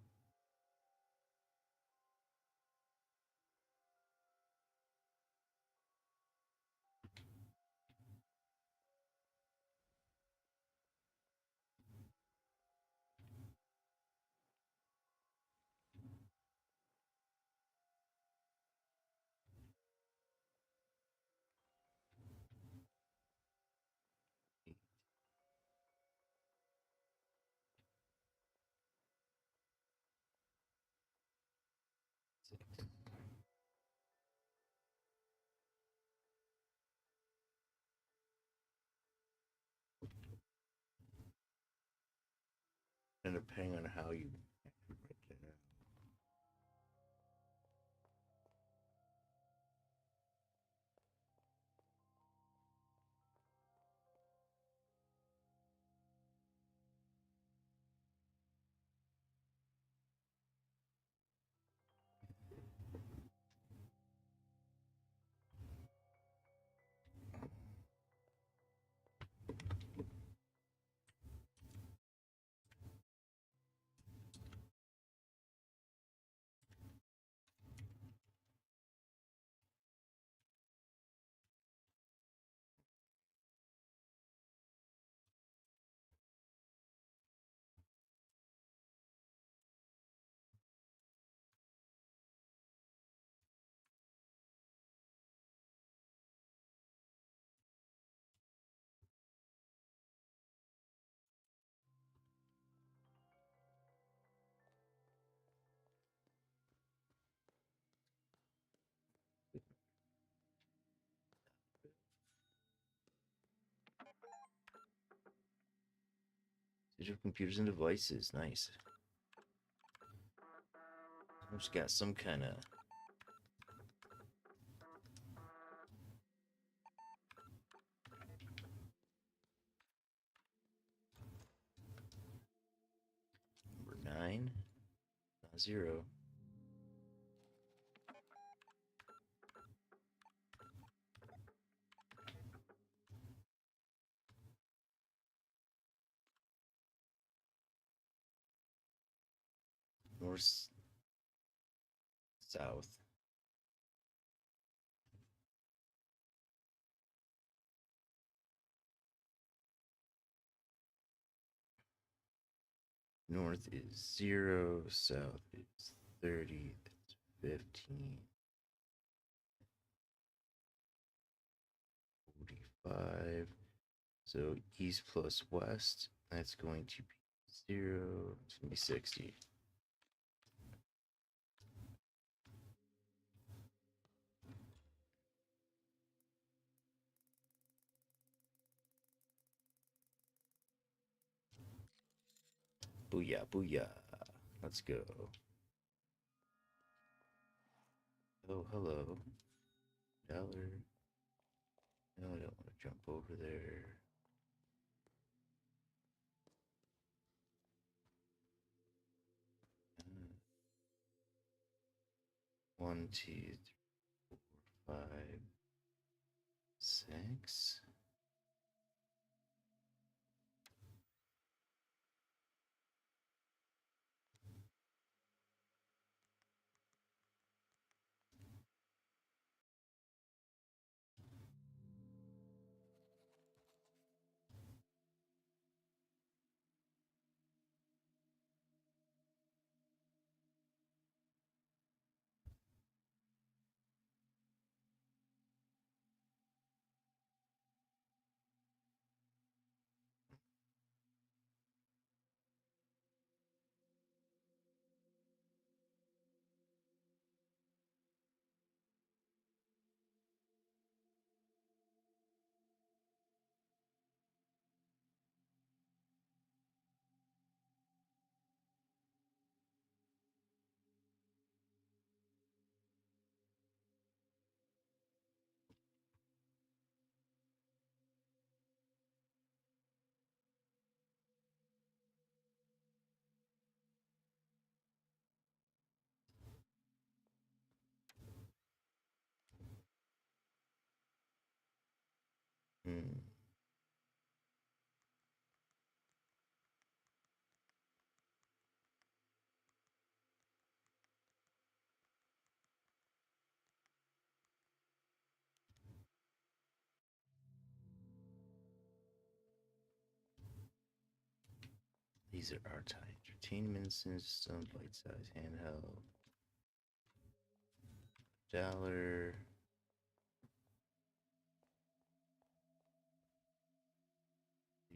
And depending on how you write it out. Digital computers and devices, nice. I've just got some kind of number 9, not 0. North, south. North is 0, south is 30, that's 15, 45. So east plus west, that's going to be 0, it's going to be 60. Booyah, booyah. Let's go. Oh, hello. Dollar. No, I don't want to jump over there. 1, 2, 3, 4, 5, 6. Hmm. These are our type. Entertainment system, bite size, handheld, dollar.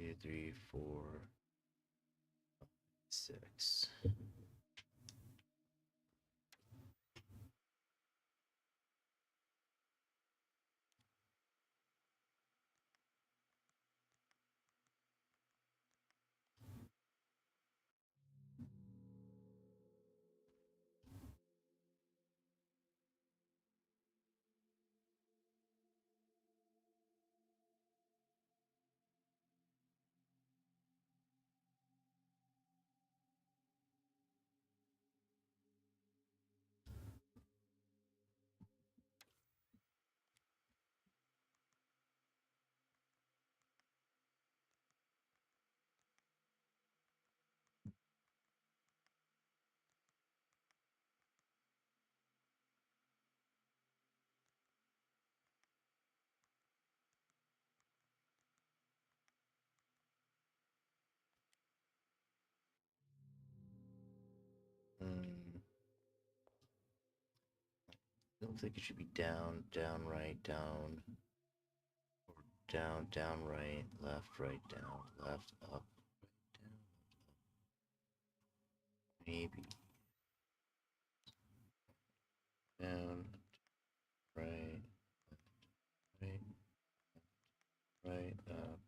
2, 3, 4, 6. Hmm. I don't think it should be down, down, right, down, or down, down, right, left, right, down, left, up, right, down, maybe down, right, right, right, up.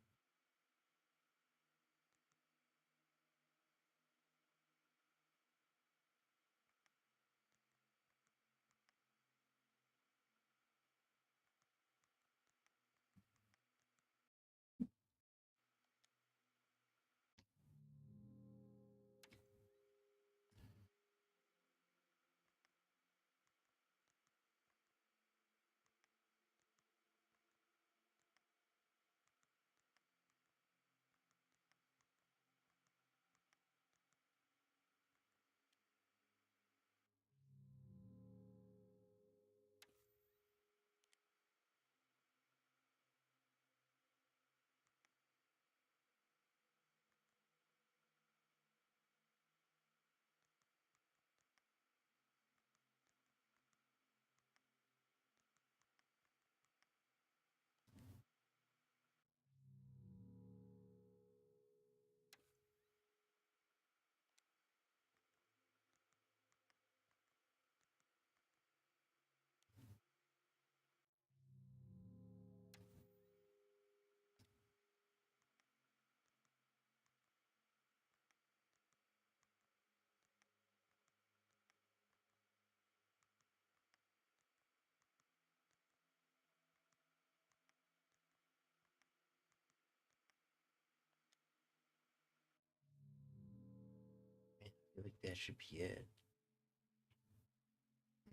I feel like that should be it.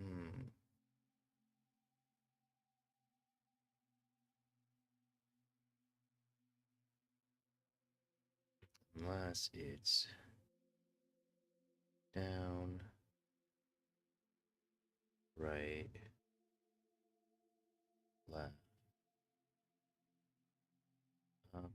Hmm. Unless it's down, right, left, up.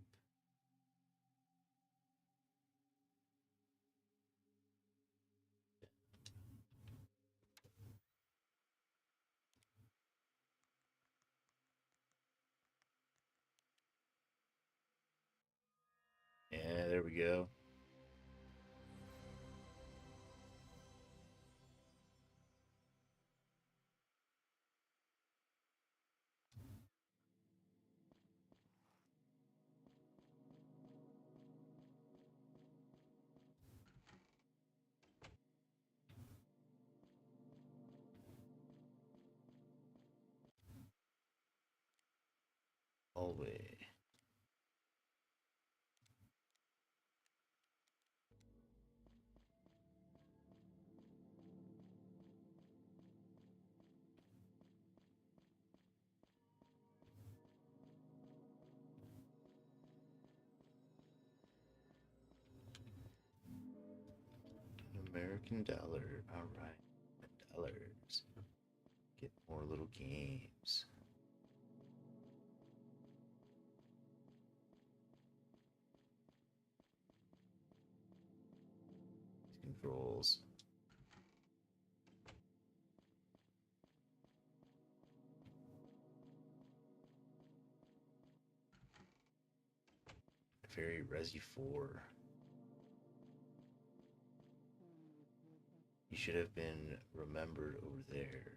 Yeah, there we go. Hallway. An American dollar. Alright. Dollars. Get more little games. Controls. Very Resi 4. You should have been remembered over there.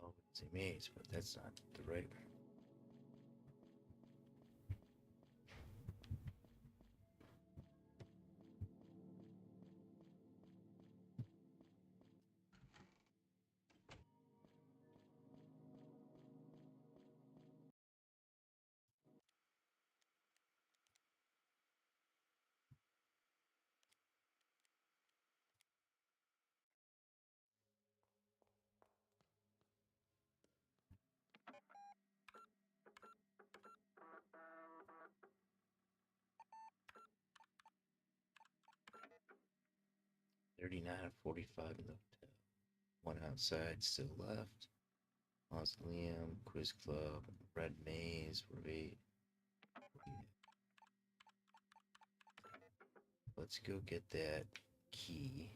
Oh, it's a maze, but that's not the right one. $39 of 45 in the hotel. One outside, still left. Mausoleum, Quiz Club, Red Maze, Ravate. Let's go get that key.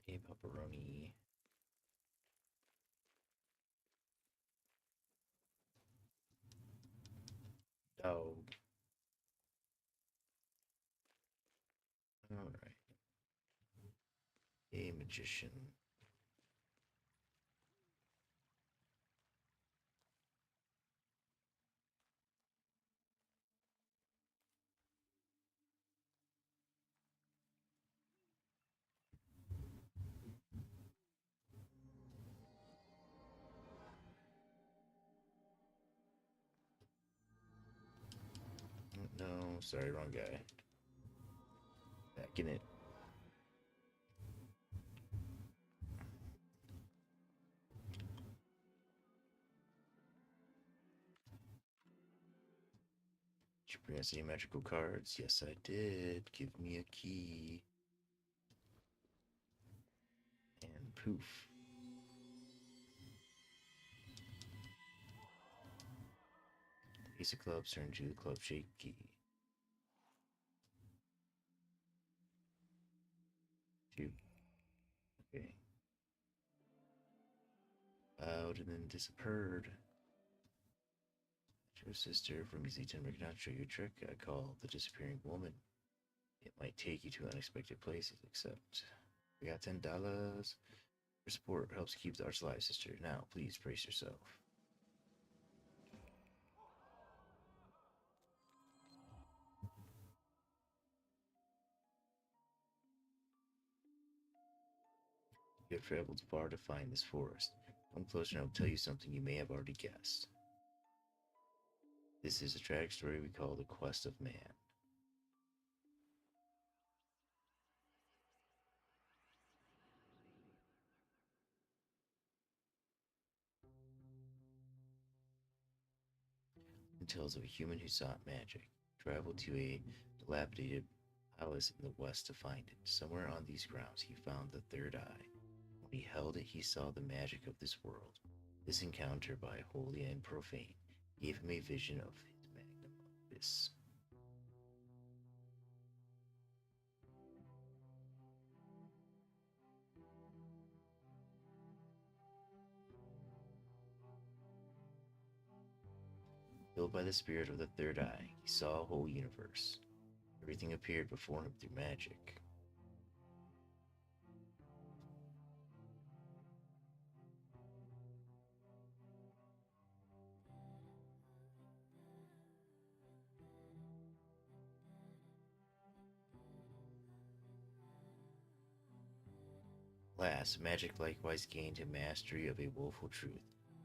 Hey, pepperoni. Dog. Alright. A magician. No, sorry, wrong guy. Back in it. Did you bring us any magical cards? Yes, I did. Give me a key. And poof. Ace of clubs turns you the club shaped key. 2. Okay. Loud and then disappeared. Your sister from easy to not show you a trick I call the disappearing woman. It might take you to unexpected places, except we got $10. Your support helps keep the arts alive, sister. Now, please brace yourself. You have traveled far to find this forest. Come closer and I'll tell you something you may have already guessed. This is a tragic story we call the Quest of Man. It tells of a human who sought magic, traveled to a dilapidated palace in the west to find it. Somewhere on these grounds he found the third eye. When he held it, he saw the magic of this world. This encounter, by holy and profane, gave him a vision of his magnum opus. Filled by the spirit of the third eye, he saw a whole universe. Everything appeared before him through magic. Alas, magic likewise gained him mastery of a woeful truth.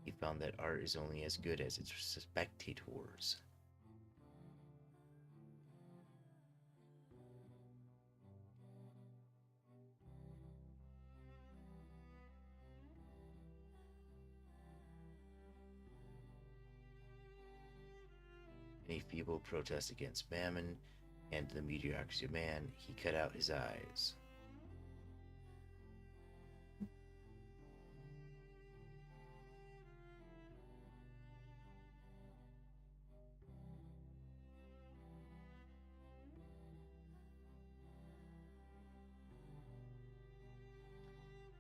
He found that art is only as good as its spectators. In a feeble protest against mammon and the mediocrity of man, he cut out his eyes.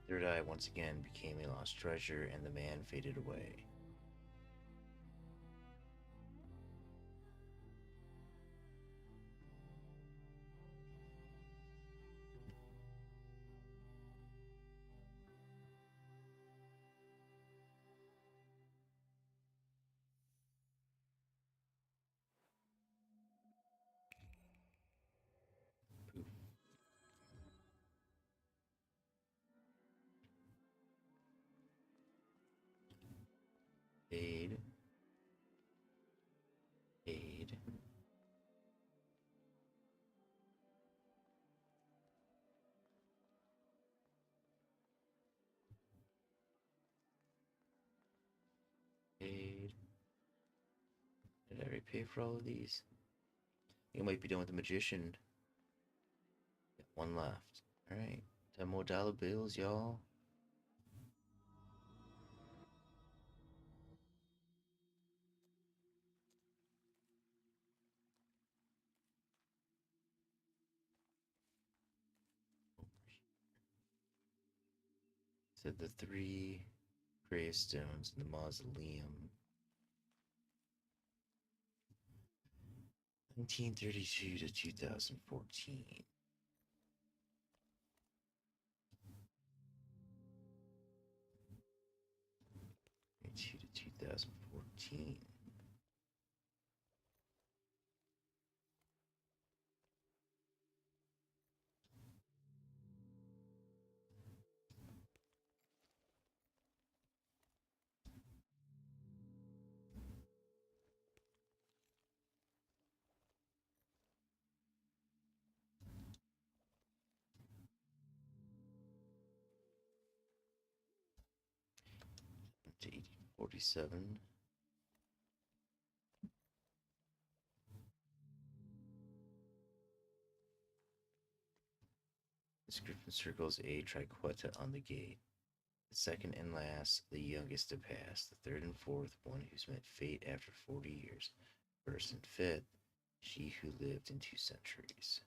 Third Eye once again became a lost treasure, and the man faded away. Poof. Fade. Fade. Fade. Did I already pay for all of these? I think I might be done with the magician. Got one left. Alright. 10 more dollar bills, y'all. Said the 3 gravestones in the mausoleum. 1932 to 2014. 1932 to 2014. to 1847. Description circles a triqueta on the gate. The second and last, the youngest to pass. The third and fourth, one who's met fate after 40 years. First and fifth, she who lived in 2 centuries.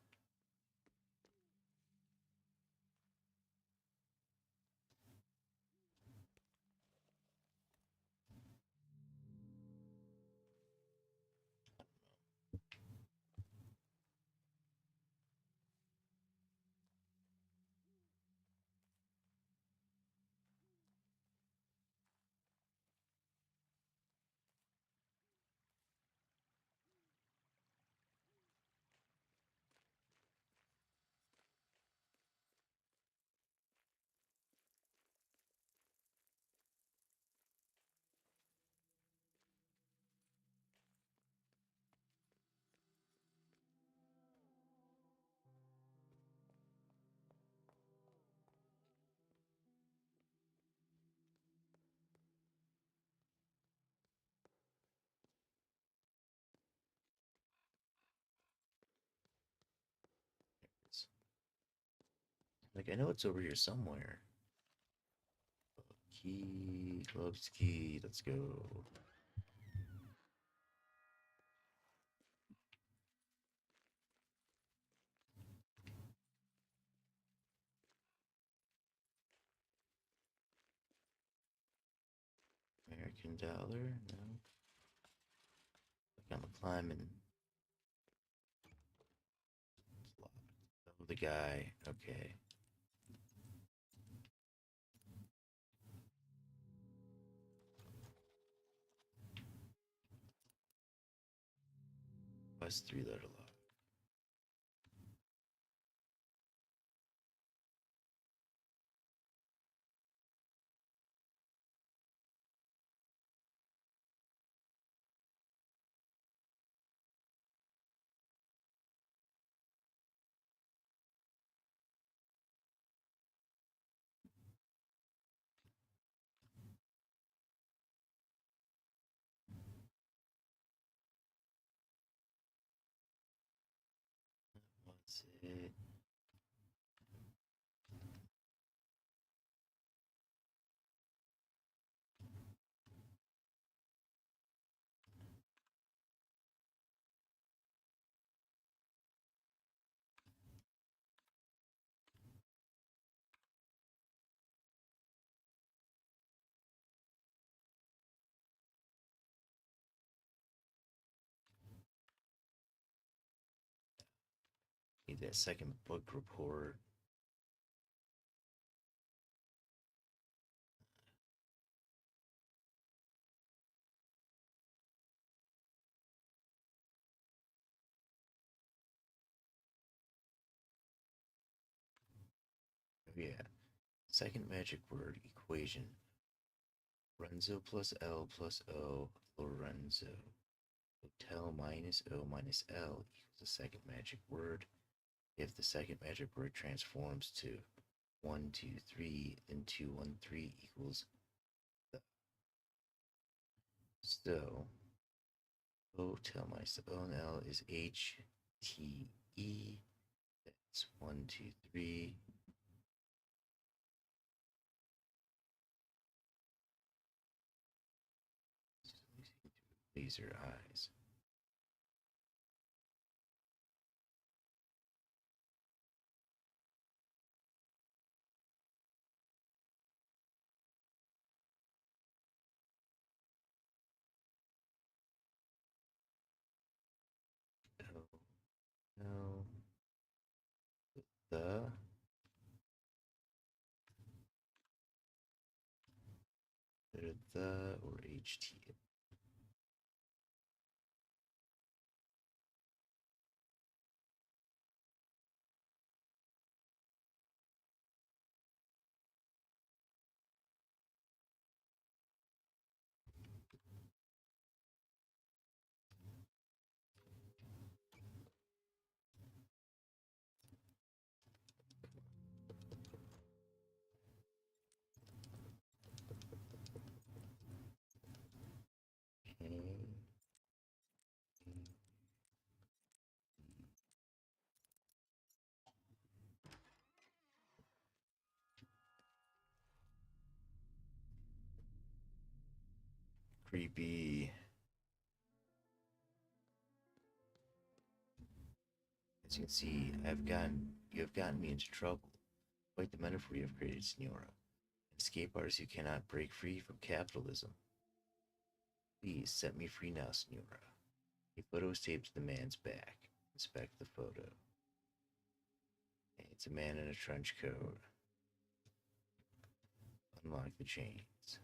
Like, I know it's over here somewhere. Key, gloves key, let's go. American dollar, no. Like I'm climbing. Oh, the guy, okay. West 3-letter lock. What's it? Need that second book report. Oh, yeah. Second magic word equation. Renzo plus L plus O, Lorenzo. Hotel minus O minus L equals the second magic word. If the second magic word transforms to 1, 2, 3, then 2, 1, 3 equals the. So, hotel minus the O and L is HTE. That's 1, 2, 3. Laser eyes. Oh, no. The. The or HT. be? As you can see, you have gotten me into trouble. Quite the metaphor you have created, Signora. Escape artists who cannot break free from capitalism. Please set me free now, Signora. A photo is taped to the man's back. Inspect the photo. It's a man in a trench coat. Unlock the chains.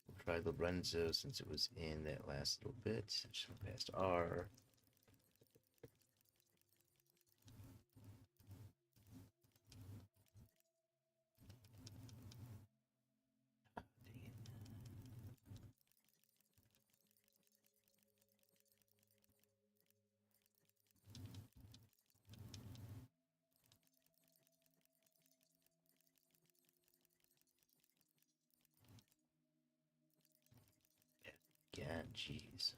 We'll try Lorenzo since it was in that last little bit. Just went past R. Again, jeez.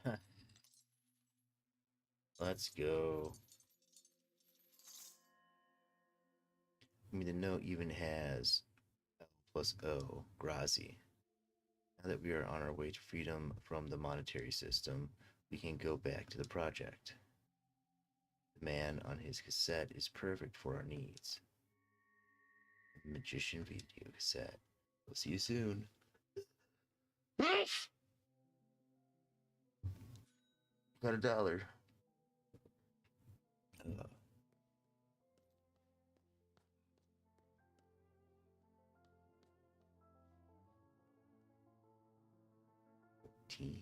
Huh. Let's go. I mean, the note even has L plus O, Grazi. Now that we are on our way to freedom from the monetary system, we can go back to the project. The man on his cassette is perfect for our needs. Magician video cassette. We'll see you soon. Got $1. Uh, 14.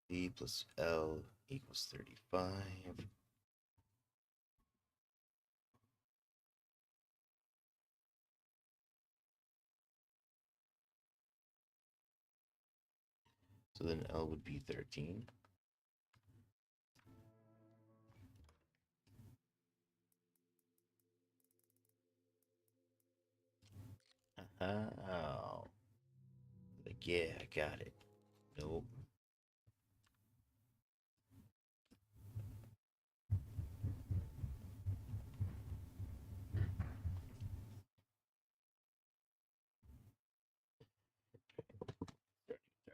B plus L equals 35. So then L would be 13. Oh. Like, yeah, I got it. Nope.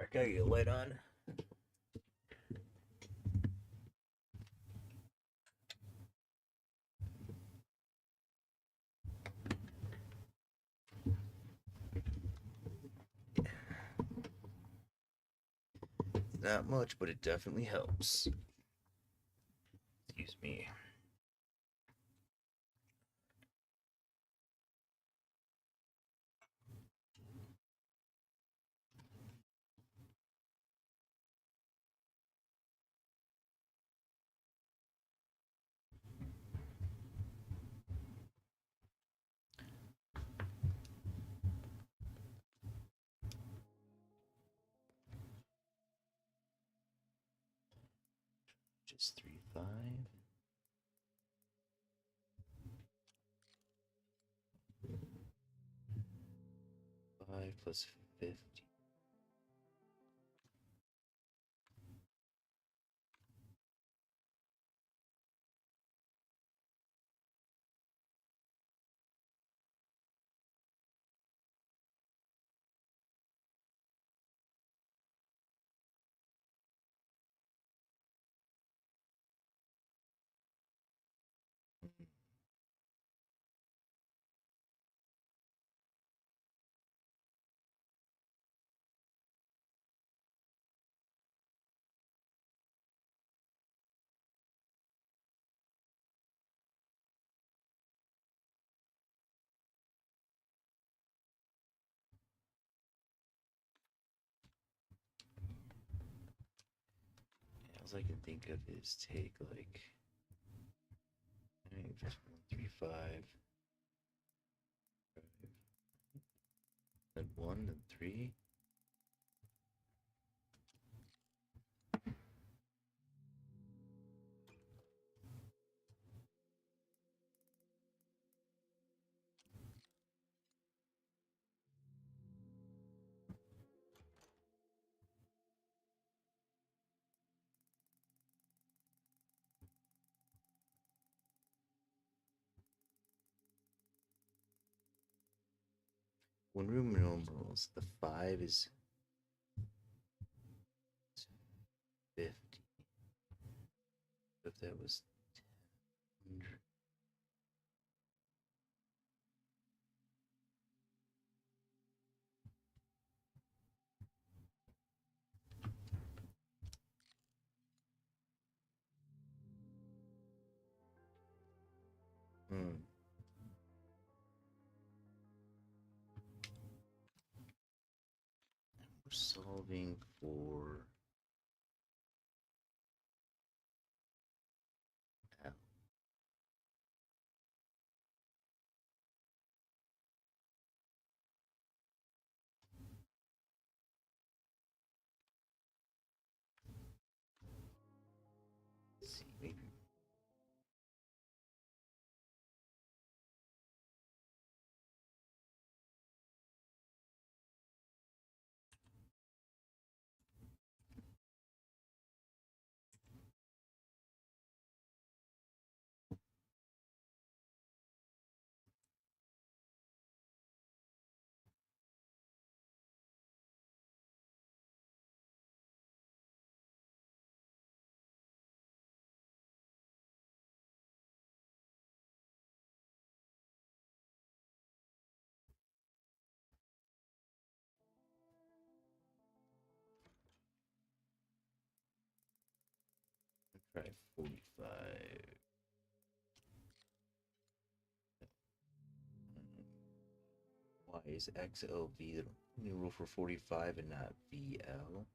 I gotta get a light on. Not much, but it definitely helps. Excuse me. Just 3, 5. 5 plus 50. All I can think of is take like 135. Then 1, then 3. When room numerals, the 5 is 50. If that was 100. We're solving for L. Let's see, maybe. Try 45. Why is XLV the new rule for 45 and not VL?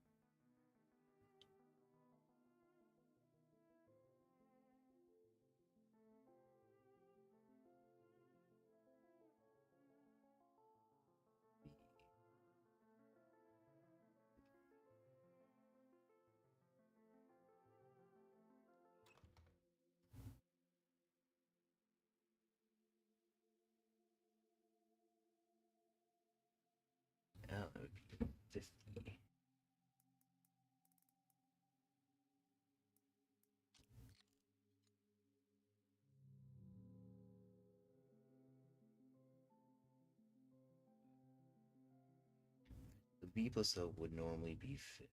That would be 50. The B plus L would normally be 50.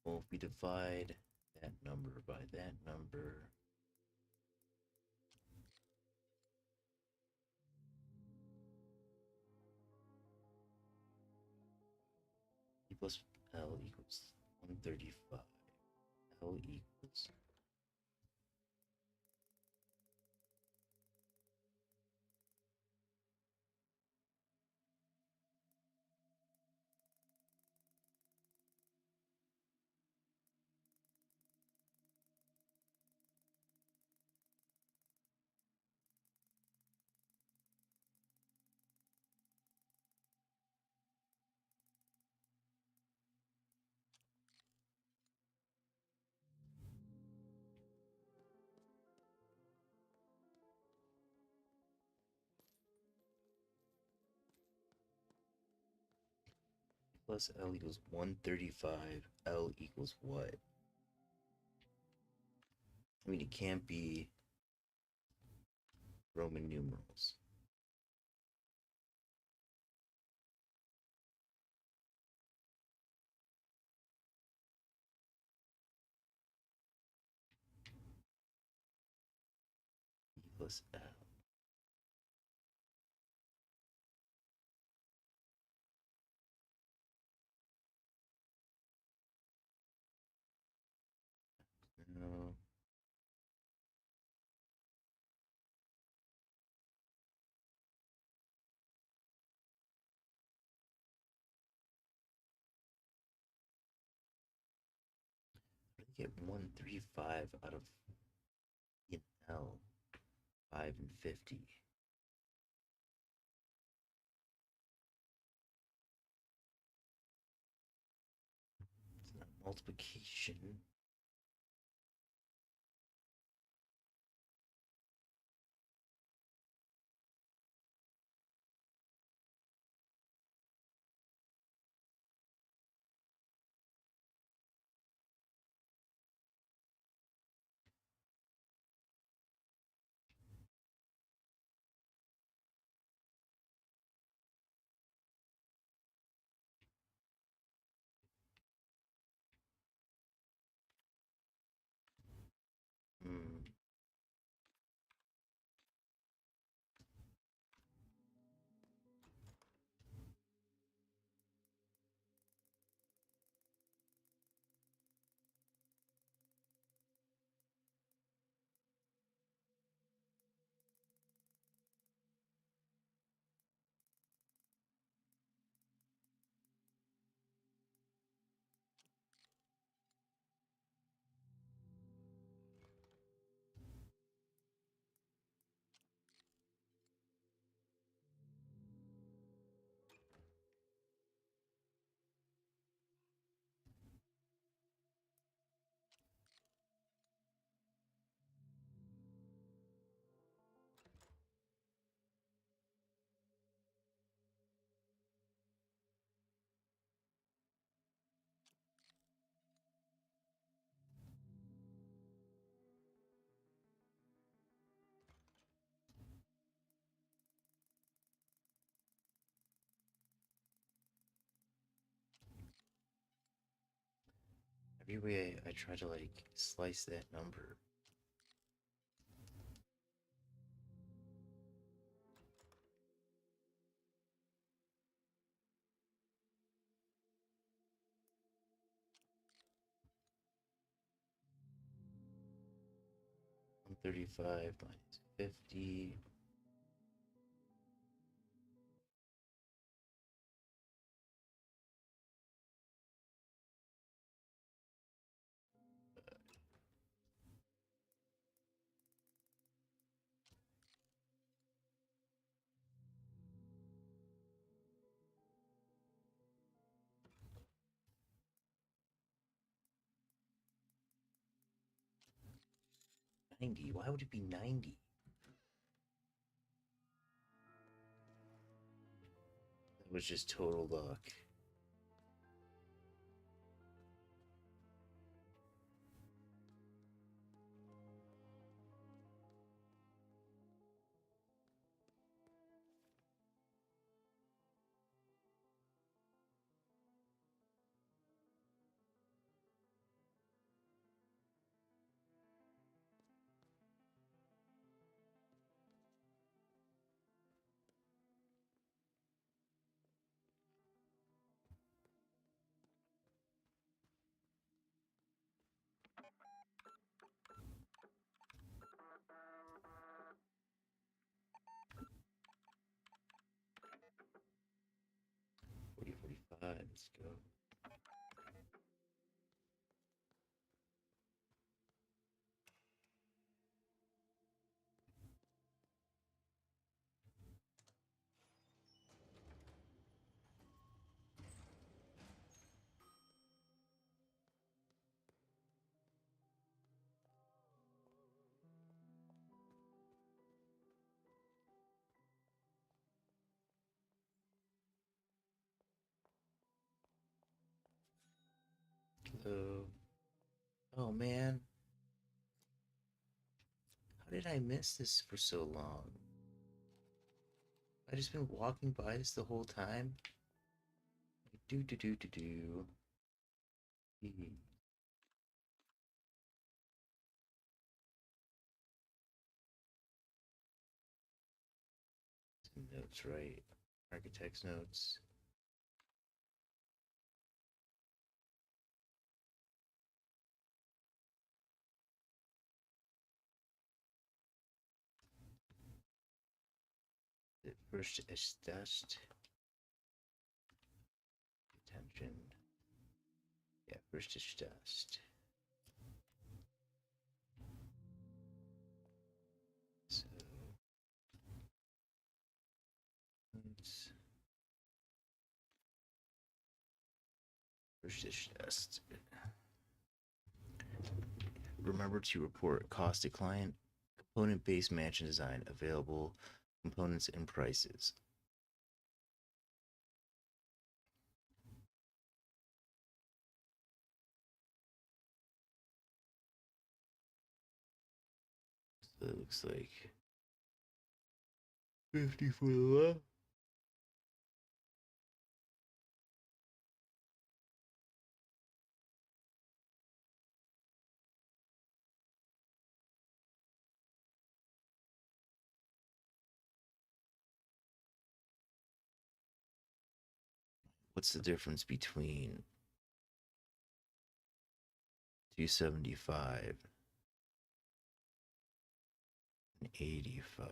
Well, if we divide that number by that number, B plus L equals 135. L equals plus L equals 135. L equals what? I mean, it can't be Roman numerals. E plus L. Get 135 out of L, 5 and 50. It's not multiplication. Hmm. Every way I try to like slice that number. One 35 minus 50. $90. Why would it be 90? That was just total luck. $40, $45. Let's go. Hello. Oh man, how did I miss this for so long? I just been walking by this the whole time. Do do do do do. Some notes, right? Architect's notes. The first is dust. Attention. Yeah, first is dust. Push this chest. Remember to report cost to client. Component-based mansion design. Available components and prices. So it looks like 50 for the left. What's the difference between 275 and 85?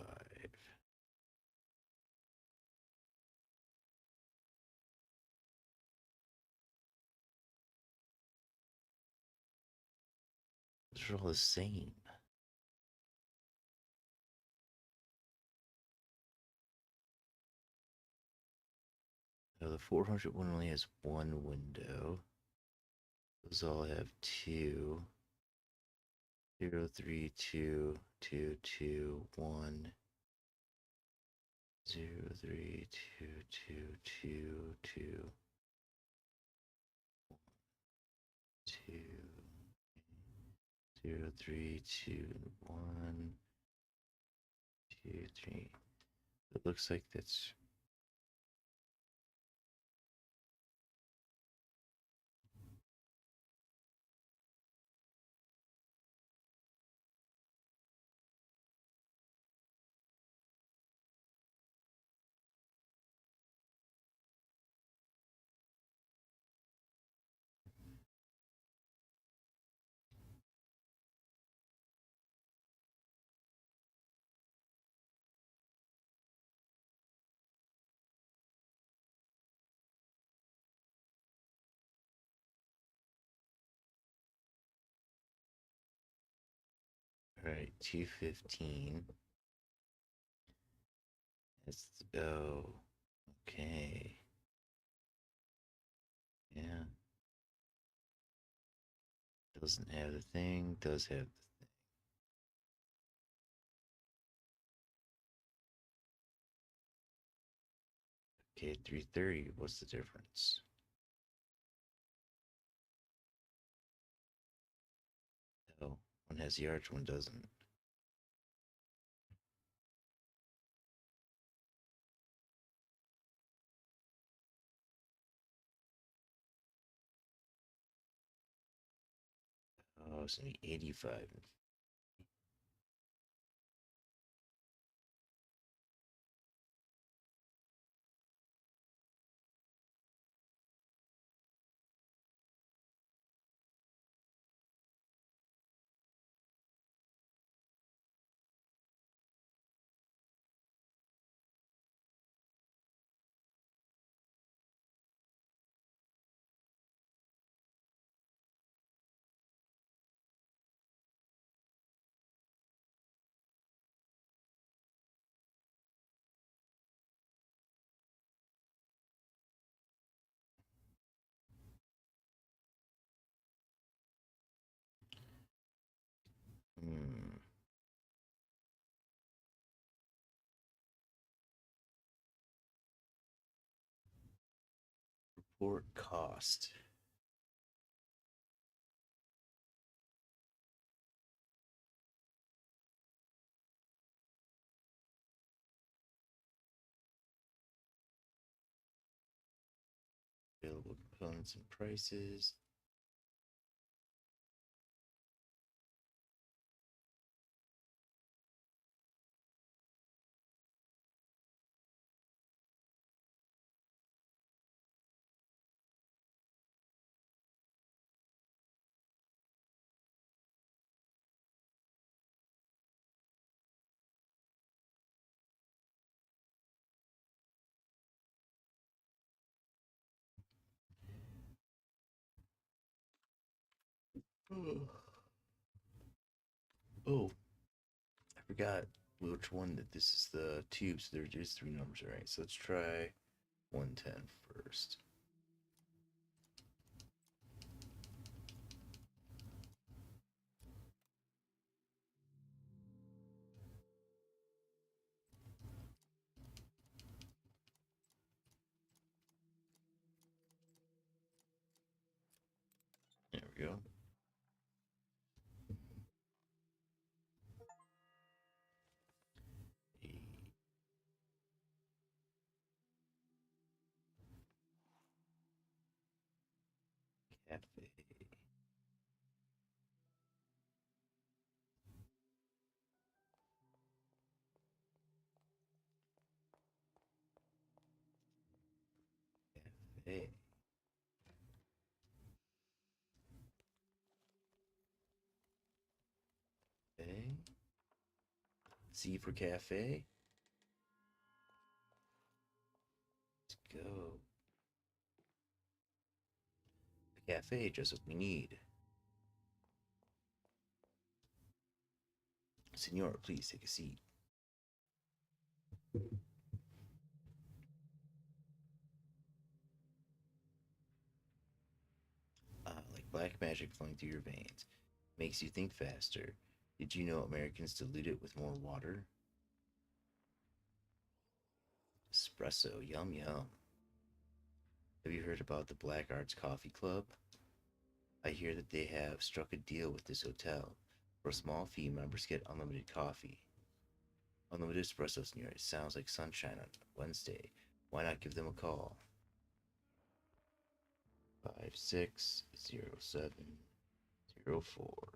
They're all the same. Now the 400 one only has one window. Those all have two. 0, 3, 2, 2, 2, 1. 0, 3, 2, 2, 2, 2, 2. 0, 3, 2, 1, 2, 3. It looks like that's all right. 215. That's okay. Yeah. Doesn't have the thing. Does have the thing. Okay, 330. What's the difference? Oh, one has the arch, one doesn't. Oh, it's gonna be 85. Hmm. Report cost. Available components and prices. Oh, I forgot which one that this is the tubes. There's three numbers, right? So let's try 110 first. we go. Cafe. Cafe. Okay. C for cafe. Let's go. The cafe, just what we need. Senor, please take a seat. Like black magic flowing through your veins. Makes you think faster. Did you know Americans dilute it with more water? Espresso, yum yum. Have you heard about the Black Arts Coffee Club? I hear that they have struck a deal with this hotel. For a small fee, members get unlimited coffee. Unlimited espresso, senor. It sounds like sunshine on Wednesday. Why not give them a call? 560704.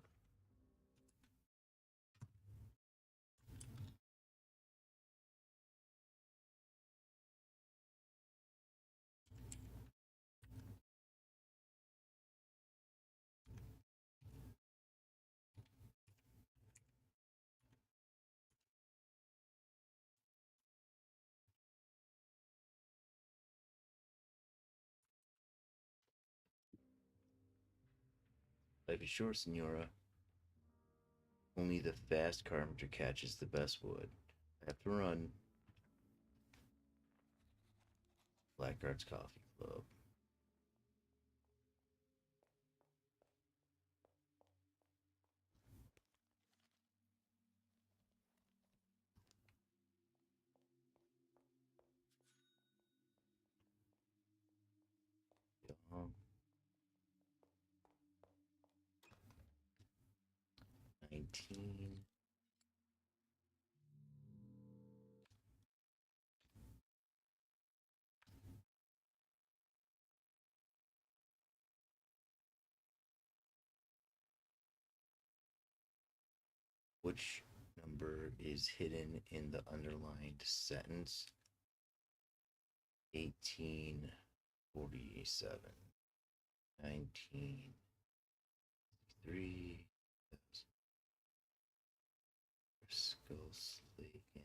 Life is short, senora. Only the fast carpenter catches the best wood. I have to run. Black Arts Coffee Club. Um, 19. Which number is hidden in the underlined sentence? 1847. 1903. Skull Slake and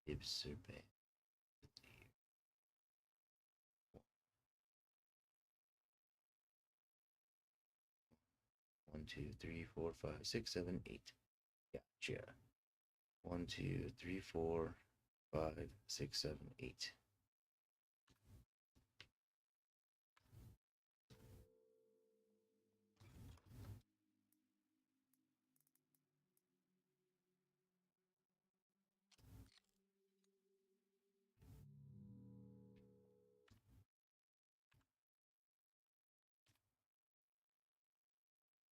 Ibserban. 1, 2, 3, 4, 5, 6, 7, 8. Gotcha. 1, 2, 3, 4, 5, 6, 7, 8.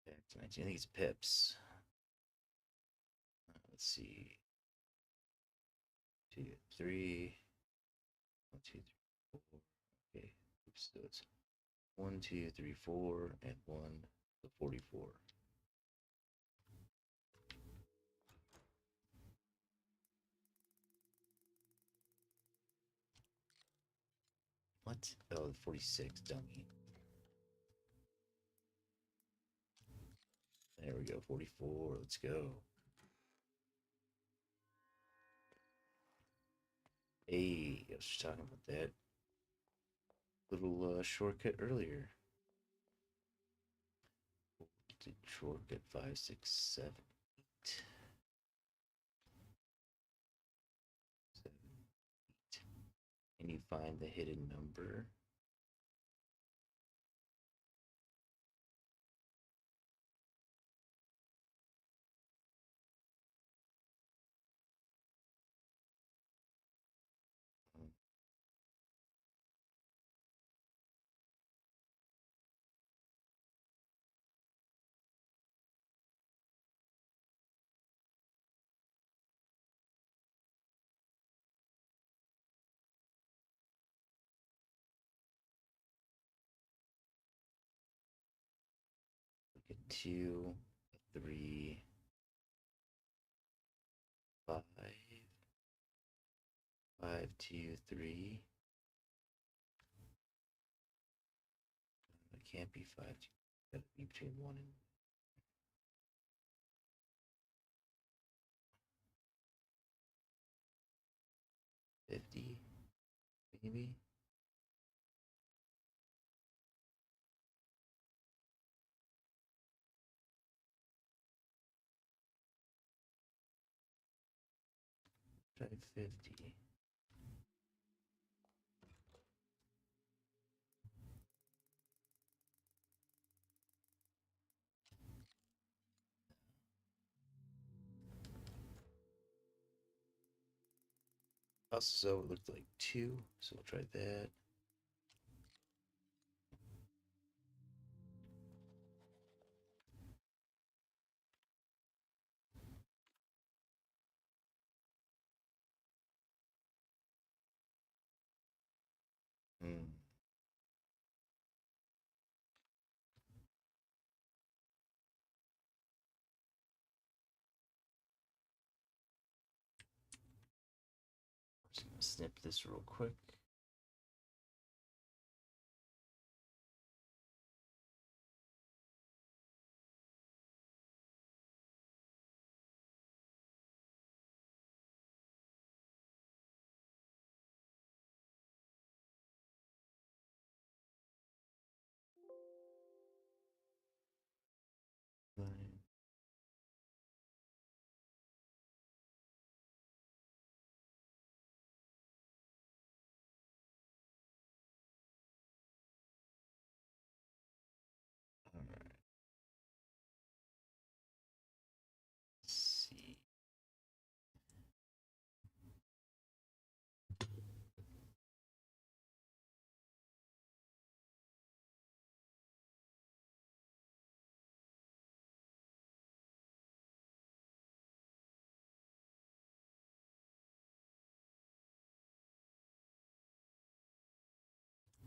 Back to 19. I think it's pips. Let's see. 2, 3. 1, 2, 3, 4. Okay. Oops, so it's 1, 2, 3, 4, and 1, the 44. What? Oh, the 46, dummy. There we go, 44. Let's go. Hey, I was just talking about that little shortcut earlier. Did shortcut 5, 6, 7, 8. 7, 8. And you find the hidden number. 2, 3, 5, 5, 2, 3. It can't be 5, 2. Gotta be between 1 and 50, maybe. Try 50. Also, it looked like 2, so we'll try that. Hmm. Just gonna snip this real quick. Fine. All right. Let's see.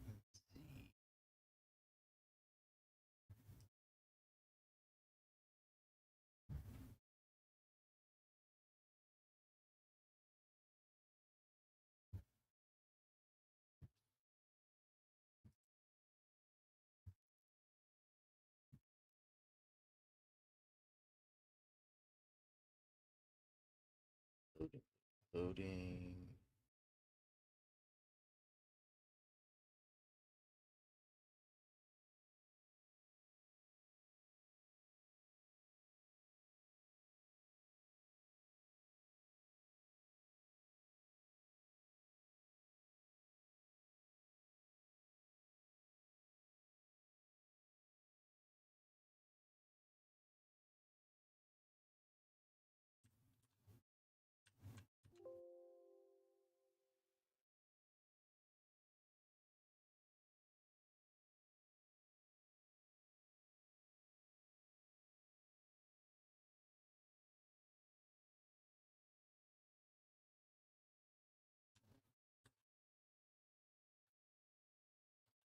Let's see. Loading. Loading.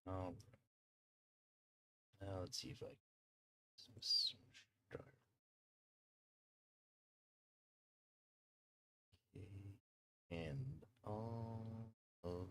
All right. Now let's see if I can start. Okay. And all of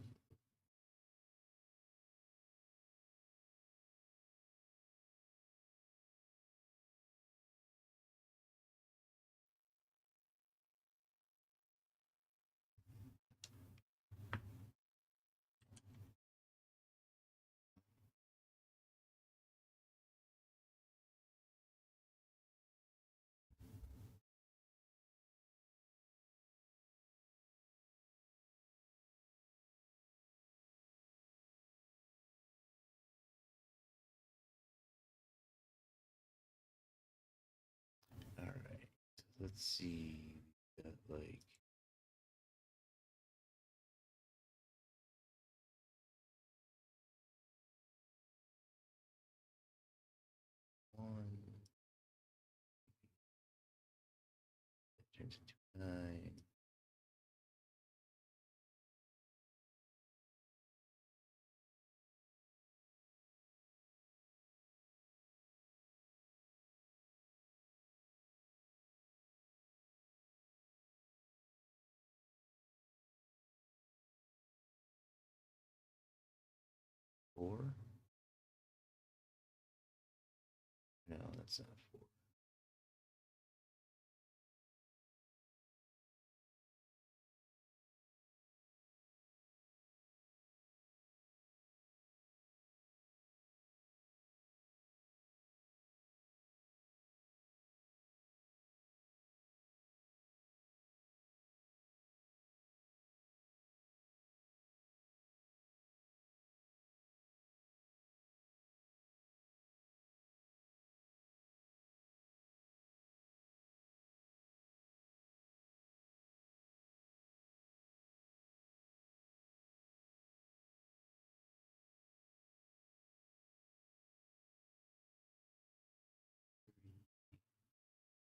all right. Let's see. We got like one, that turns into 9. 4? No, that's not 4.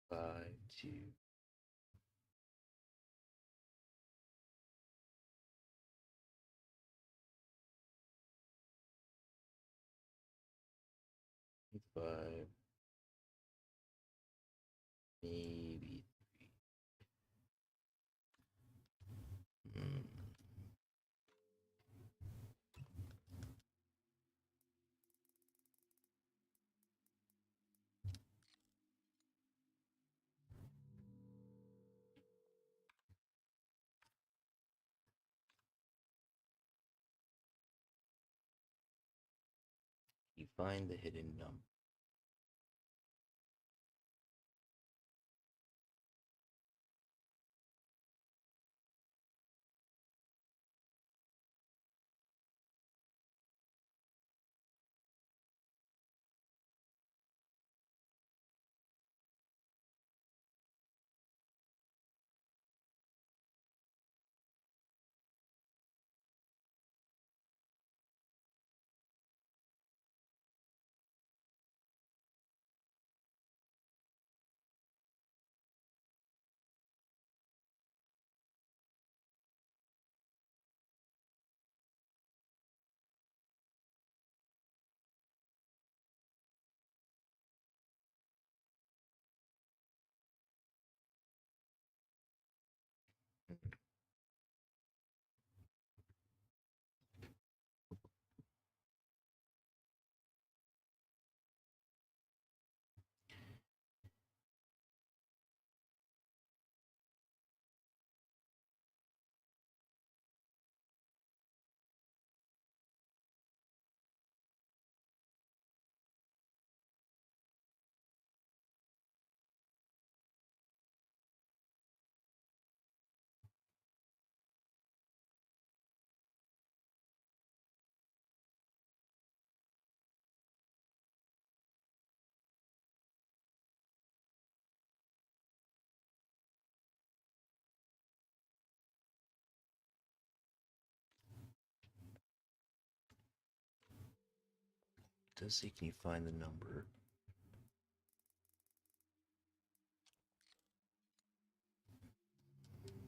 Five, 2. 5, maybe 3. Hmm. You find the hidden number. Does say, can you find the number?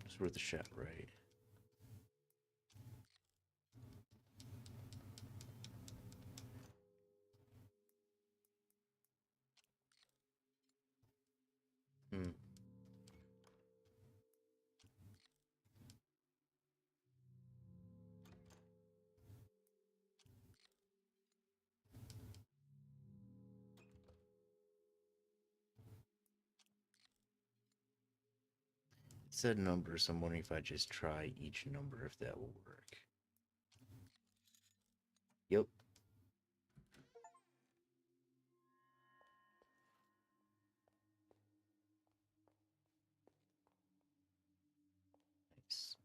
It's worth a shot, right? Hmm. It said number, so I'm wondering if I just try each number, if that will work. Yep. Nice.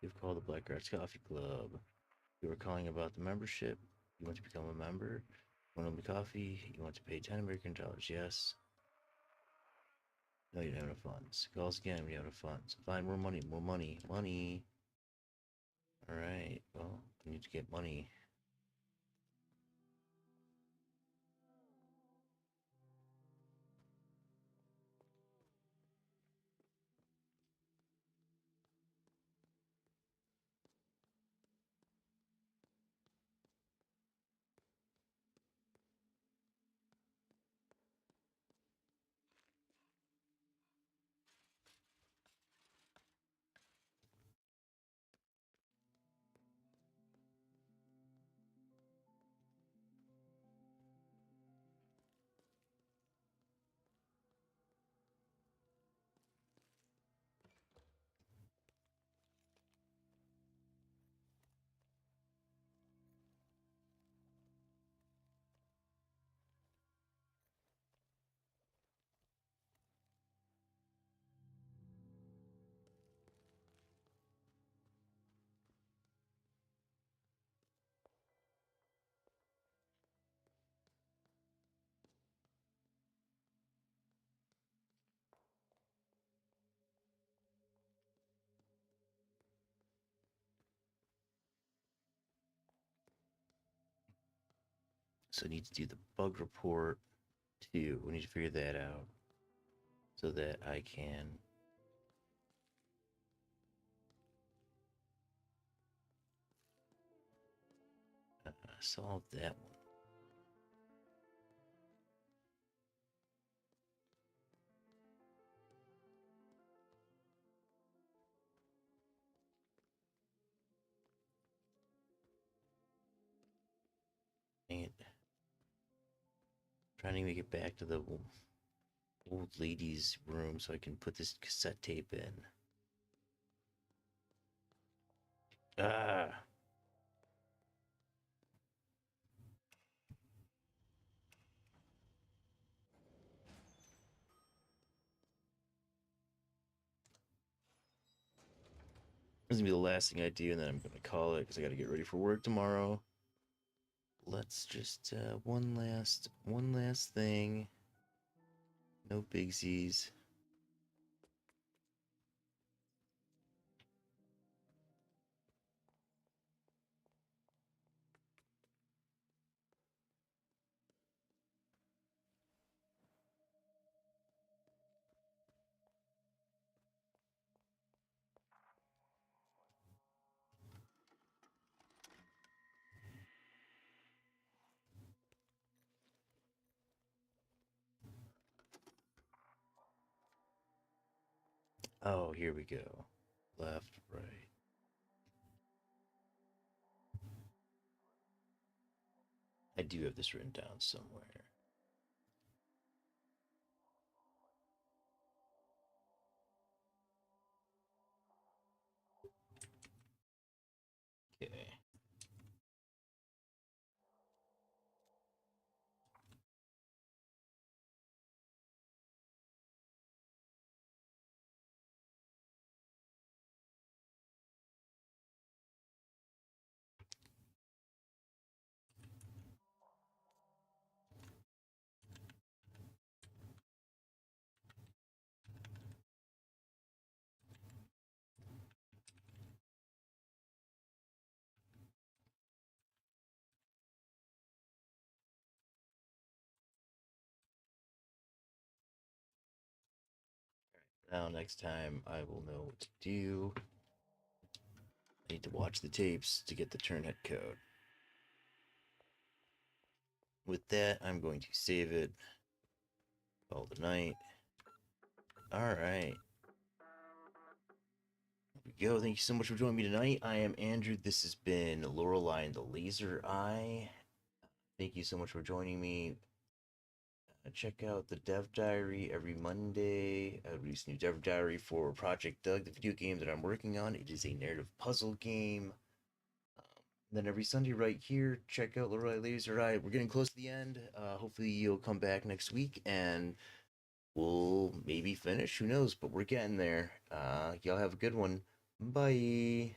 We've called the Black Arts Coffee Club. You were calling about the membership. You want to become a member? You want the coffee? You want to pay 10 American dollars? Yes. No, you don't have enough funds. Call us again when you have enough funds. Find more money, more money, money. All right. Well, I need to get money. So I need to do the bug report too. We need to figure that out so that I can solve that one. Dang it. Trying to make it back to the old lady's room so I can put this cassette tape in. Ah! This is gonna be the last thing I do, and then I'm gonna call it because I gotta get ready for work tomorrow. Let's just one last thing. No bigsies. Oh, here we go. Left, right. I do have this written down somewhere. Okay. Now, next time I will know what to do. I need to watch the tapes to get the turnhead code. With that, I'm going to save it. Call the night. Alright. Here we go. Thank you so much for joining me tonight. I am Andrew. This has been Lorelei and the Laser Eye. Thank you so much for joining me. Check out the Dev Diary every Monday. I release a new Dev Diary for Project Doug, the video game that I'm working on. It is a narrative puzzle game. Then every Sunday right here, check out Lorelei Laser Eye. We're getting close to the end. Hopefully you'll come back next week and we'll maybe finish. Who knows? But we're getting there. Y'all have a good one. Bye.